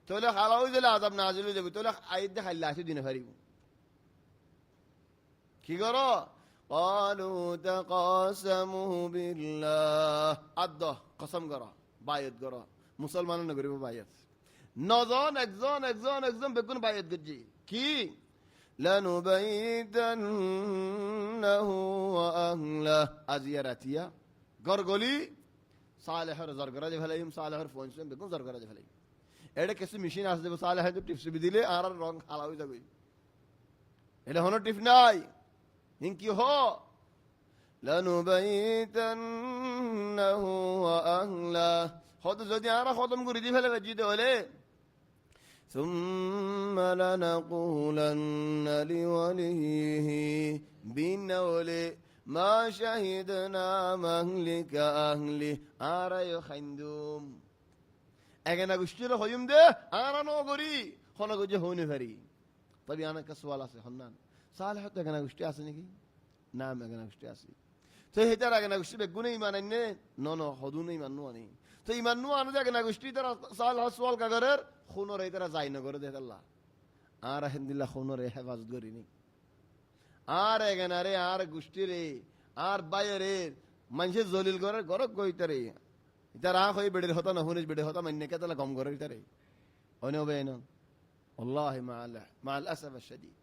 تولى حلاوي زي العذاب نازل زي تولى عيد ده خلى عشو دين فريق كي قرا قالوا تقاسموا بالله عده قسم قرا بايت قرا مسلمان نغري بايت نظن اكزون بكون بايت گجي كي لنبيتنه وأهله أزيارتيا غرغلي صالح زرغرا دي فلايم صالح فونسن بكون زرغرا دي فلايم এডা কিছু মেশিন আছে যে صالح দে টিপস বিদিলে আর রং হালাওই যাবে এটা হনো টিপ নাই ইনকি হো لنبيتنه وأهله হদ যদি আর খতম করে দি ফেলে জিদে হলে ثم لنقولن لوليه بنولي ما شهدنا مهلك أهله آرا يخندوم أجنا قشتي له يوم ده آرا نوغري خنا قجه هوني فري طبي أنا كسوال أسي خنان صالح تو أجنا قشتي أسي نكي نعم أجنا قشتي أسي تو هتر أجنا قشتي بقولي إيمان إنه نو خدونه إيمان نو أني تو إيمان نو أنا أجنا قشتي ترى صالح سوال كغير খুনো রে তারা যাই না করে দেখ আল্লাহ আর আলহামদুলিল্লাহ খুনো রে হেফাজত করিনি আর এখানে রে আর গোষ্ঠী রে আর বাইরে মানুষে জলিল করে গরক গইতে রে ইতার আখ হয়ে বেড়ে হতা না হুনিস বেড়ে হতা মান্য কে তালা গম করে ইতারে অনে হবে না والله مع الاسف الشديد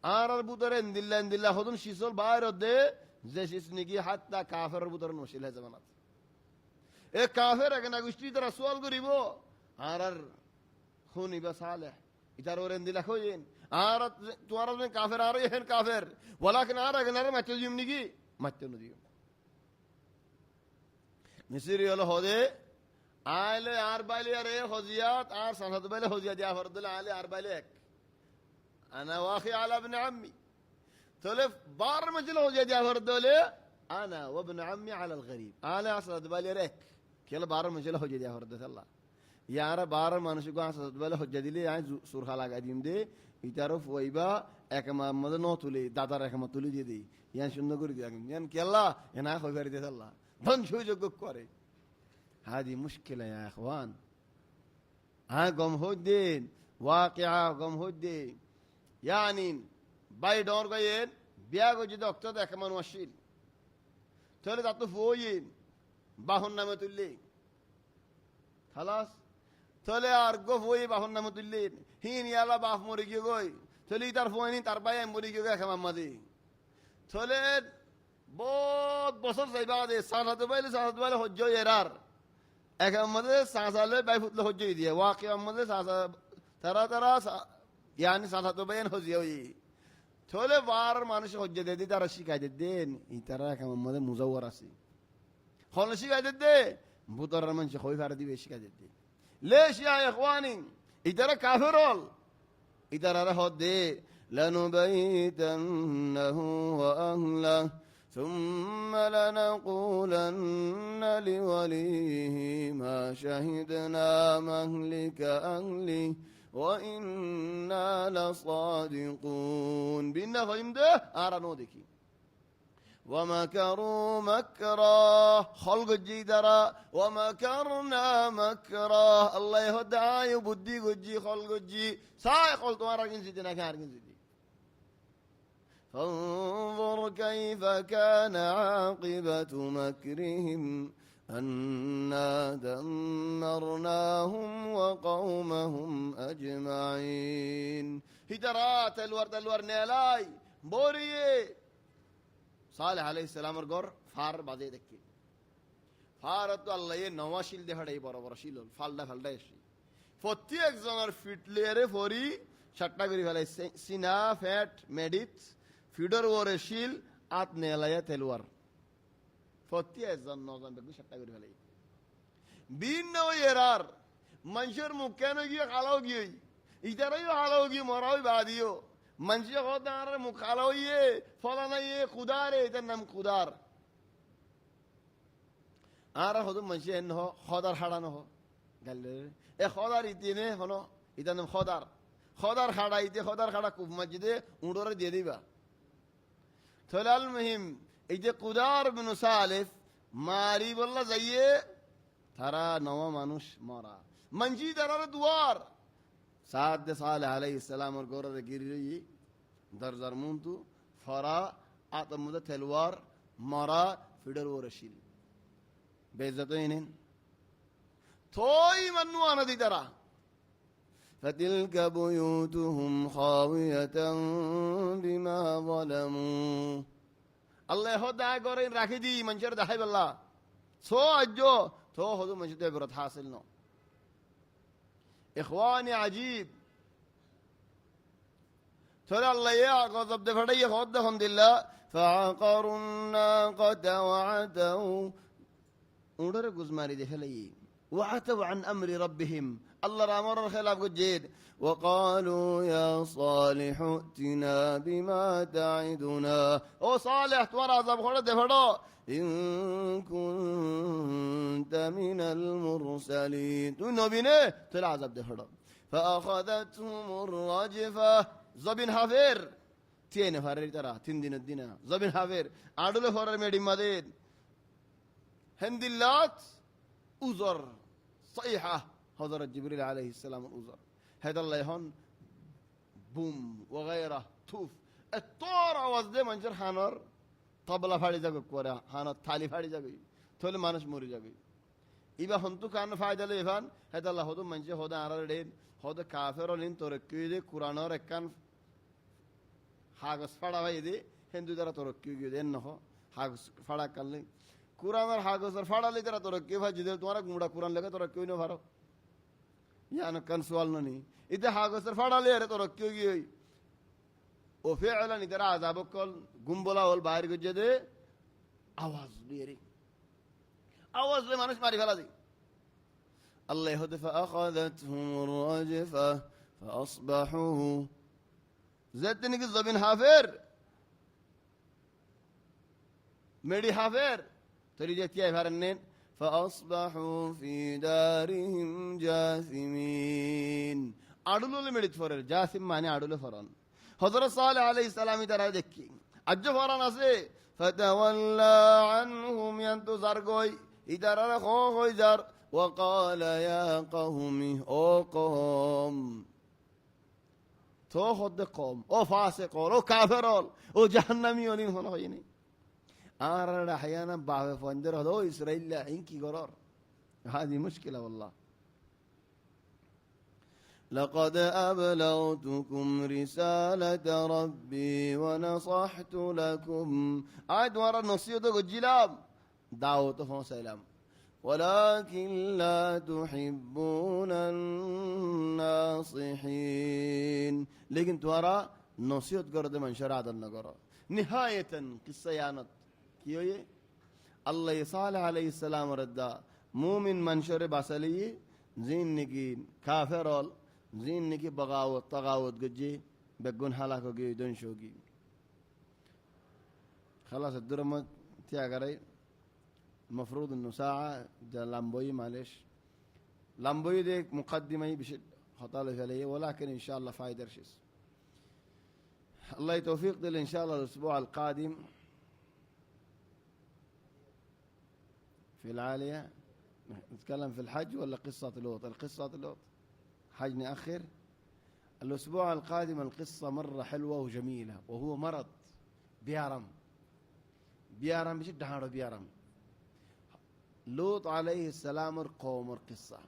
আর বুতরে ইন্দিল্লাহ হদুন শিসল বাইরে দে যে শিসনিকি হাত্তা কাফের বুতরে নশিল হে জামানাত এ কাফের এখানে গোষ্ঠী তারা সওয়াল করিব আর খুনি বা সালেহ ইতার ওরেন দিলা কইন আর তোর আপনি কাফের আর ইহেন কাফের ওয়ালাকিন আর আগনারে মাতে দিম নিকি মাতে ন দিও মিসরি হলো হদে আইলে আর বাইলে আরে হজিয়াত আর সানাত বাইলে হজিয়াত ইয়া ফরদুল আলে আর বাইলে এক انا واخي على ابن عمي تلف بار مجل هوجيات يا فردول انا وابن عمي على الغريب انا اصلا بالي ريك كلا بار مجل هوجيات يا فردول الله ইয়ারা বার মানুষকে আসত বলে হজ্জা দিলে আই সুরখা লাগা দিম দে ইতারফ ওইবা একমাত ন তুলে দাদার একমাত তুলে দিয়ে দিই ইয়ান সুন্দর করে দিয়ে ইয়ান কেল্লা এনা হইবার দিয়ে আল্লাহ ধন সুযোগ করে হাদি মুশকিলা ইয়া ইখওয়ান হ্যাঁ গম হদ্দিন ওয়াকিআ গম হদ্দিন ইয়ানি বাই ডর গয়েন বিয়া গজি ডক্টর একমান ওয়াশিল চলে দাতো ফোইন বাহন নামে তুললে খালাস চলে আর গফ ওই বাহন নামে তুললেন হিন ইয়ালা বাপ মরে গিয়ে গই চলি তার ফোন তার ভাই মরে গিয়ে গেছে মাম্মাদি চলে বহুত বছর যাইবা দে সানাতে বাইলে হজ্জ এরার এক আমাদের সাঁসালে বাই ফুটলে হজ্জ দিয়ে ওয়াকি আমাদের সাঁসা তারা ইয়ানি সাঁসাতে বাইন হজিয়া হই চলে বার মানুষ হজ্জ দিয়ে দি তারা শিখাই দেন ই তারা এক আমাদের মুজাওয়ার আছে হলে শিখাই দে ভূতর মানুষ হই ফারা দিবে শিখাই দে ليش يا اخواني ইতারা কাফেরল ইতারারে হদে লানুবাইতান্নাহু ওয়া আহলাহু ثم لنقولن لوليه ما شهدنا مهلك أهله وإنا لصادقون بينا فهم ده آرانو দেখি ومكروا مكرا خلق الجيدرا ومكرنا مكرا الله يهدى يبدي جي خلق الجي ساي قلت وارجين سيدنا كارجين سيدي فانظر كيف كان عاقبة مكرهم أنا دمرناهم وقومهم أجمعين هدرات الور نيلاي بوريه صالح عليه السلام الغر فار بعدي دكي فارت الله نواشيل ده هداي বড় শিল ফালদা এসে প্রতি একজনের ফিটলেরে ফরি ছাট্টা করে ফেলাই সিনা ফ্যাট মেডিট ফিডর ওরে শিল আত নেলায়া তেলওয়ার প্রতি একজন নজন ব্যক্তি ছাট্টা করে ফেলাই বিন ওই এরার মানুষের মুখ কেন গিয়ে খালাও গিয়ে ইতারাই খালাও গিয়ে মরাও বাদিও মানুষে খদার মুখ খালাও ইয়ে ফলানা ইয়ে খুদারে এটার নাম খুদার আর হতো মানুষে এন খদার হাড়ানো হ গালে এ খদার ইতিনে হনো এটার নাম খদার খাড়া ইতে খদার খাড়া কুফ মসজিদে উড়রে দিয়ে দিবা থলাল মুহিম এই যে কুদার বিন সালিফ মারি বললা যাইয়ে তারা নওয়া মানুষ মরা মঞ্জি তারার দুয়ার সাদ সালেহ আলাইহিস সালামের গোরে গিরি দরজার মুন্তু ফরা আতমুদ তেলওয়ার মরা ফিডর ওরশিল বেইজ্জত ইনেন তোই মান্নু আনাদি তারা فتلك بيوتهم خاوية بما ظلموا الله هدا غورين راخي دي منشر دحي بالله سو اجو تو هدو منشر عبرت حاصل نو اخواني عجيب ترى الله يا غضب دفدي خد الحمد لله فعقروا الناقة وعتوا اودر گزماري دخلي وعتوا عن امر ربهم الله رامر الخلاف جيد وقالوا يا صالح ائتنا بما تعدنا او صالح تورا عذاب خد دفدو إن كنت من المرسلين تو نبينه تلا عذاب دفدو فأخذتهم الرجفة زبين حفير تين فرر ترى تين دين الدين زبين حفير عدل فرر ميدي مدين هند اللات أزر صيحة حضرت جبريل عليه السلام الأزر هذا الله يهون بوم وغيره توف الطور وزده منجر حانر طبلا ফাড়ি যাবে কোরা হানা থালি ফাড়ি যাবে থলে মানুষ মরে যাবে ইবা হন্তু কান ফায়দালে এভান হেদাল্লাহ হদু মঞ্জে হদা আরার দেন হদ কাফেরল ইন তোর কিদে কুরআনর একখান হাগস ফাড়া ভাই দে হিন্দু দ্বারা তোর কি দেন নহ হাগস ফাড়া কালে কুরআনর হাগসর ফাড়ালে দ্বারা তোর কি ভাই যদি তোমার গুমড়া কুরআন লাগে তোর কিউ ন ভারো ইয়ান কান সওয়াল ননি ইতে হাগসর ফাড়ালে রে তোর কি গই ও ফেলা নি দ্বারা আযাব কল গুমবলা হল বাইরে গজে দে আওয়াজ দিয়ে রে আওয়াজ দিয়ে মানুষ মারি ফেলা দি আল্লাহ হদে فاخذتهم الرجفه فاصبحوا زتني কি জবিন হাফের মেডি হাফের তরি যে তিয়াই ভারেন فاصبحوا في دارهم جاثمين আডুললে মেডিত ফরের জাসিম মানে আডুলে ফরন হযরত সালেহ আলাইহিস সালাম তারা দেখি আজ্জ ফরান আছে فتولى عنهم ينتظر গই ইদারা হই যার وقال يا قوم او قوم تو خد قوم او فاسق او كافر او جهنمي ولين هنا هيني আর احيانا بعض فندر هذا اسرائيل لا انكي قرار هذه مشكله والله لقد أبلغتكم رسالة ربي ونصحت لكم عاد ورا نصيحة الجلام دعوته سلام ولكن لا تحبون الناصحين لكن ترى نصيحة قرد من شرع النقرة نهاية قصة يانت كيوي الله صالح عليه السلام رد مؤمن منشر باسلي زين نجين كافر زين نكي بغاوت طغاوت قجي بقون حلاكو جي دون شوقي خلاص الدرمة تياغري المفروض انه ساعة ده لامبوي معلش لامبوي دي مقدمة بشد خطالف عليه ولكن ان شاء الله فايدة رشيس الله يتوفيق دل ان شاء الله الاسبوع القادم في العالية نتكلم في الحج ولا قصة لوط؟ القصة لوط حج نأخر الأسبوع القادم. القصة مرة حلوة وجميلة وهو مرض بيارم بشد حاره بيارم لوط عليه السلام قوم القصة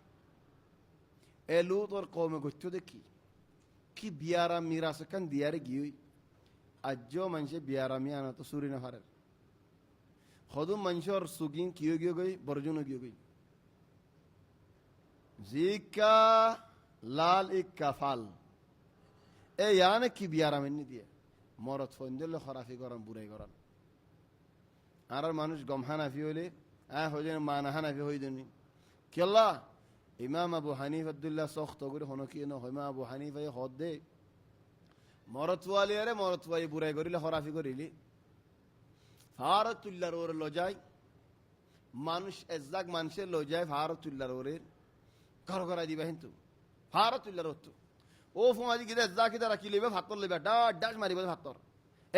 لوط القوم قلت دكي كي بيارم ميراث كان ديار جيوي أجو منشي بيارم يانا تصوري نفرر خدوم منشور سوقين كيو جيوي برجونو جيوي زيكا لال إكفال يعني كي بيارم إني ديه مرض فندل خرافي قرن بوري قرن أنا مانوش قم حنا فيولي هودين ما أنا حنا في هوديني كلا إمام أبو حنيفة الدلة سخط أقول هناك إنه إمام أبو حنيفة يخد ده مرض والي أره مرض والي بوري قريله خرافي قريلي فارت اللرور اللوجاي مانوش إزاق مانش اللوجاي فارت اللرورين كارو كارا دي بهنتو فارت اللروتو أوف ما دي كده إزاق كده ركيلي بفتر لي بدا داش ماري بفتر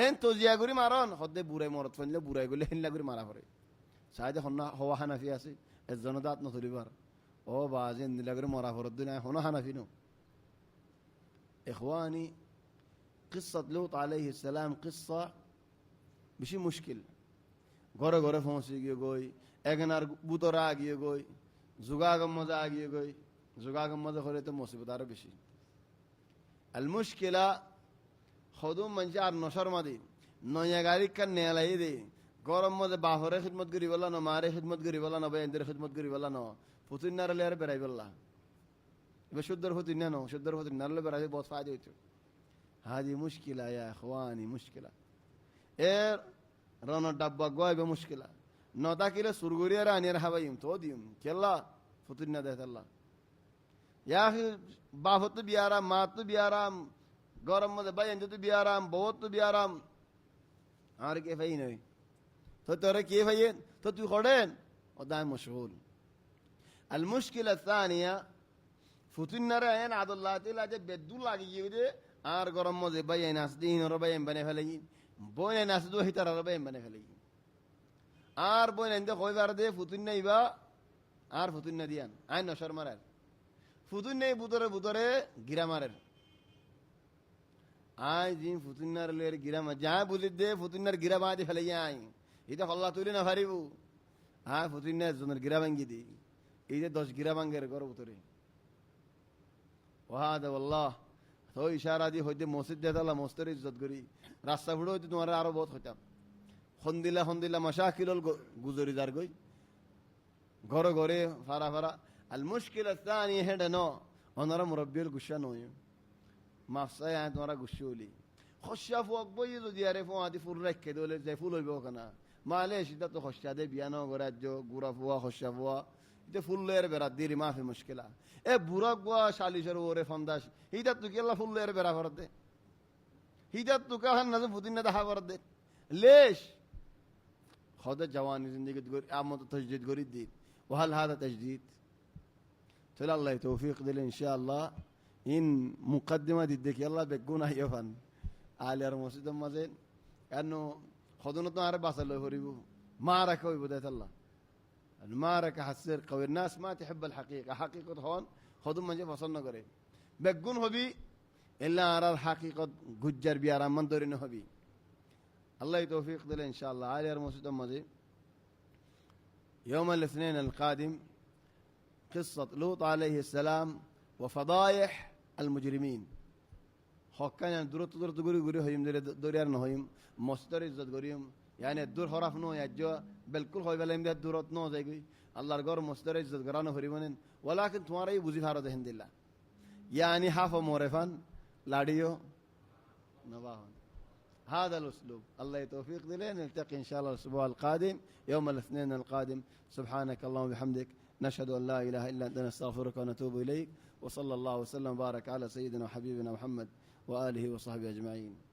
أنتو زياغوري مارون خد بوري مرض فنلا بوري يقول له هنلا غوري مارا فري ساعده هنا هو حنا في أسي الزندات نطلي بار أو بعدين نلا غوري مارا فردنا هنا حنا فينو إخواني قصة لوط عليه السلام قصة بشي مشكل غورة غورة فونسي يقوي أجنار بوتراغ يقوي زوجاغم مزاغ يقوي زوجاغم مزاغ خليته مصيبة دار بشي المشكلة خدوم منشار نشر مدي نياغاري كان نيلاي دي غورم مده باهره خدمت غري ولا نو ماره خدمت غري ولا نو بيندر خدمت غري ولا نو فوتين نار لير براي والله بشدر فوتين نو شدر فوتين نار لير براي बहुत फायदे होते هذه مشكلة يا اخواني مشكلة رانو دبا غوي بمشكلة نوتا كيله سورغوري راني رهبايم تو ديم كلا فوتين نده الله يا اخي بافت بيارام مات بيارام غورم مده بايندت بيارام بوت بيارام আর কে ফাই নই তো তোরে কে ফাইন তো তুই খড়েন ودائما مشغول المشكلة الثانية فتنا رأينا عبد الله تعالى جد بدو لاقي يده آر غرام مزه بيا ناس دين ربيا بني فلين بوين ناس دو هتر ربيا بني فلين آر بوين عنده خوي ورده فتنا يبا آر فتنا ديان عين نشر مرر فتنا بدره غير مرر آي دين فتنر لير غيرما جاء بولد فتنر غيرا بعد فلياي إذا الله تولينا فريبو فتنر زمر غيرا بانجدي إذا دوش غيرا بانجر كرو بتوري وهذا والله تو إشارة دي هودي موسد ده الله مستري زد غري راست فلو دي تمہارا آرو बहुत ختم خندلا مشاكل الجزوري دار گوي غورو غوري فارا المشكلة الثانية هذا نو أنا مربي الجشان نويم مافسا يعني تمہارا گشولي خشيا فوق بيزو دياره فوق هذه فول رك دول زي فول بيوكنا معلش ده تو خشيا ده بيانو غرات جو غورا فوا خشيا فوا ده فول لير برا ديري ما في مشكلة برا غوا شالي شرو وري فنداش هيدا تو كيلا فول لير برا فرد هيدا تو كهن نزم فودين ده فرد ليش خد جواني زندگي تقول عمود تجديد غريد دي وهل هذا تجديد تلا الله توفيق دل ان شاء الله إن مقدمة ديك يلا بيكونا يفن على رموسيد مازين أنه خدونا تنعرف بس الله يفريبو معركة ويبدأت الله المعركة حسير قوي الناس ما تحب الحقيقة حقيقة هون خدونا من جف وصلنا قريب بيكون هبي إلا أرى الحقيقة ججر بيارا من دورنا هبي الله يتوفيق دل إن شاء الله على رموسيد مازين يوم الاثنين القادم قصة لوط عليه السلام وفضايح المجرمين حكان يعني دورت غوري هيم دوريار نهيم مستر عزت غوريم يعني الدور خراف نو يجوا بالكل خوي بلا يمد دورت نو زي الله غور مستر عزت غرانو فريمن ولكن تمہارا یہ بوزي فارد هند الله يعني حاف مورفان لاديو نواهن هذا الاسلوب الله يتوفيق لنا نلتقي ان شاء الله الاسبوع القادم يوم الاثنين القادم سبحانك اللهم وبحمدك نشهد أن لا إله إلا أنت نستغفرك ونتوب إليك. وصلى الله وسلم وبارك على سيدنا وحبيبنا محمد وآله وصحبه أجمعين.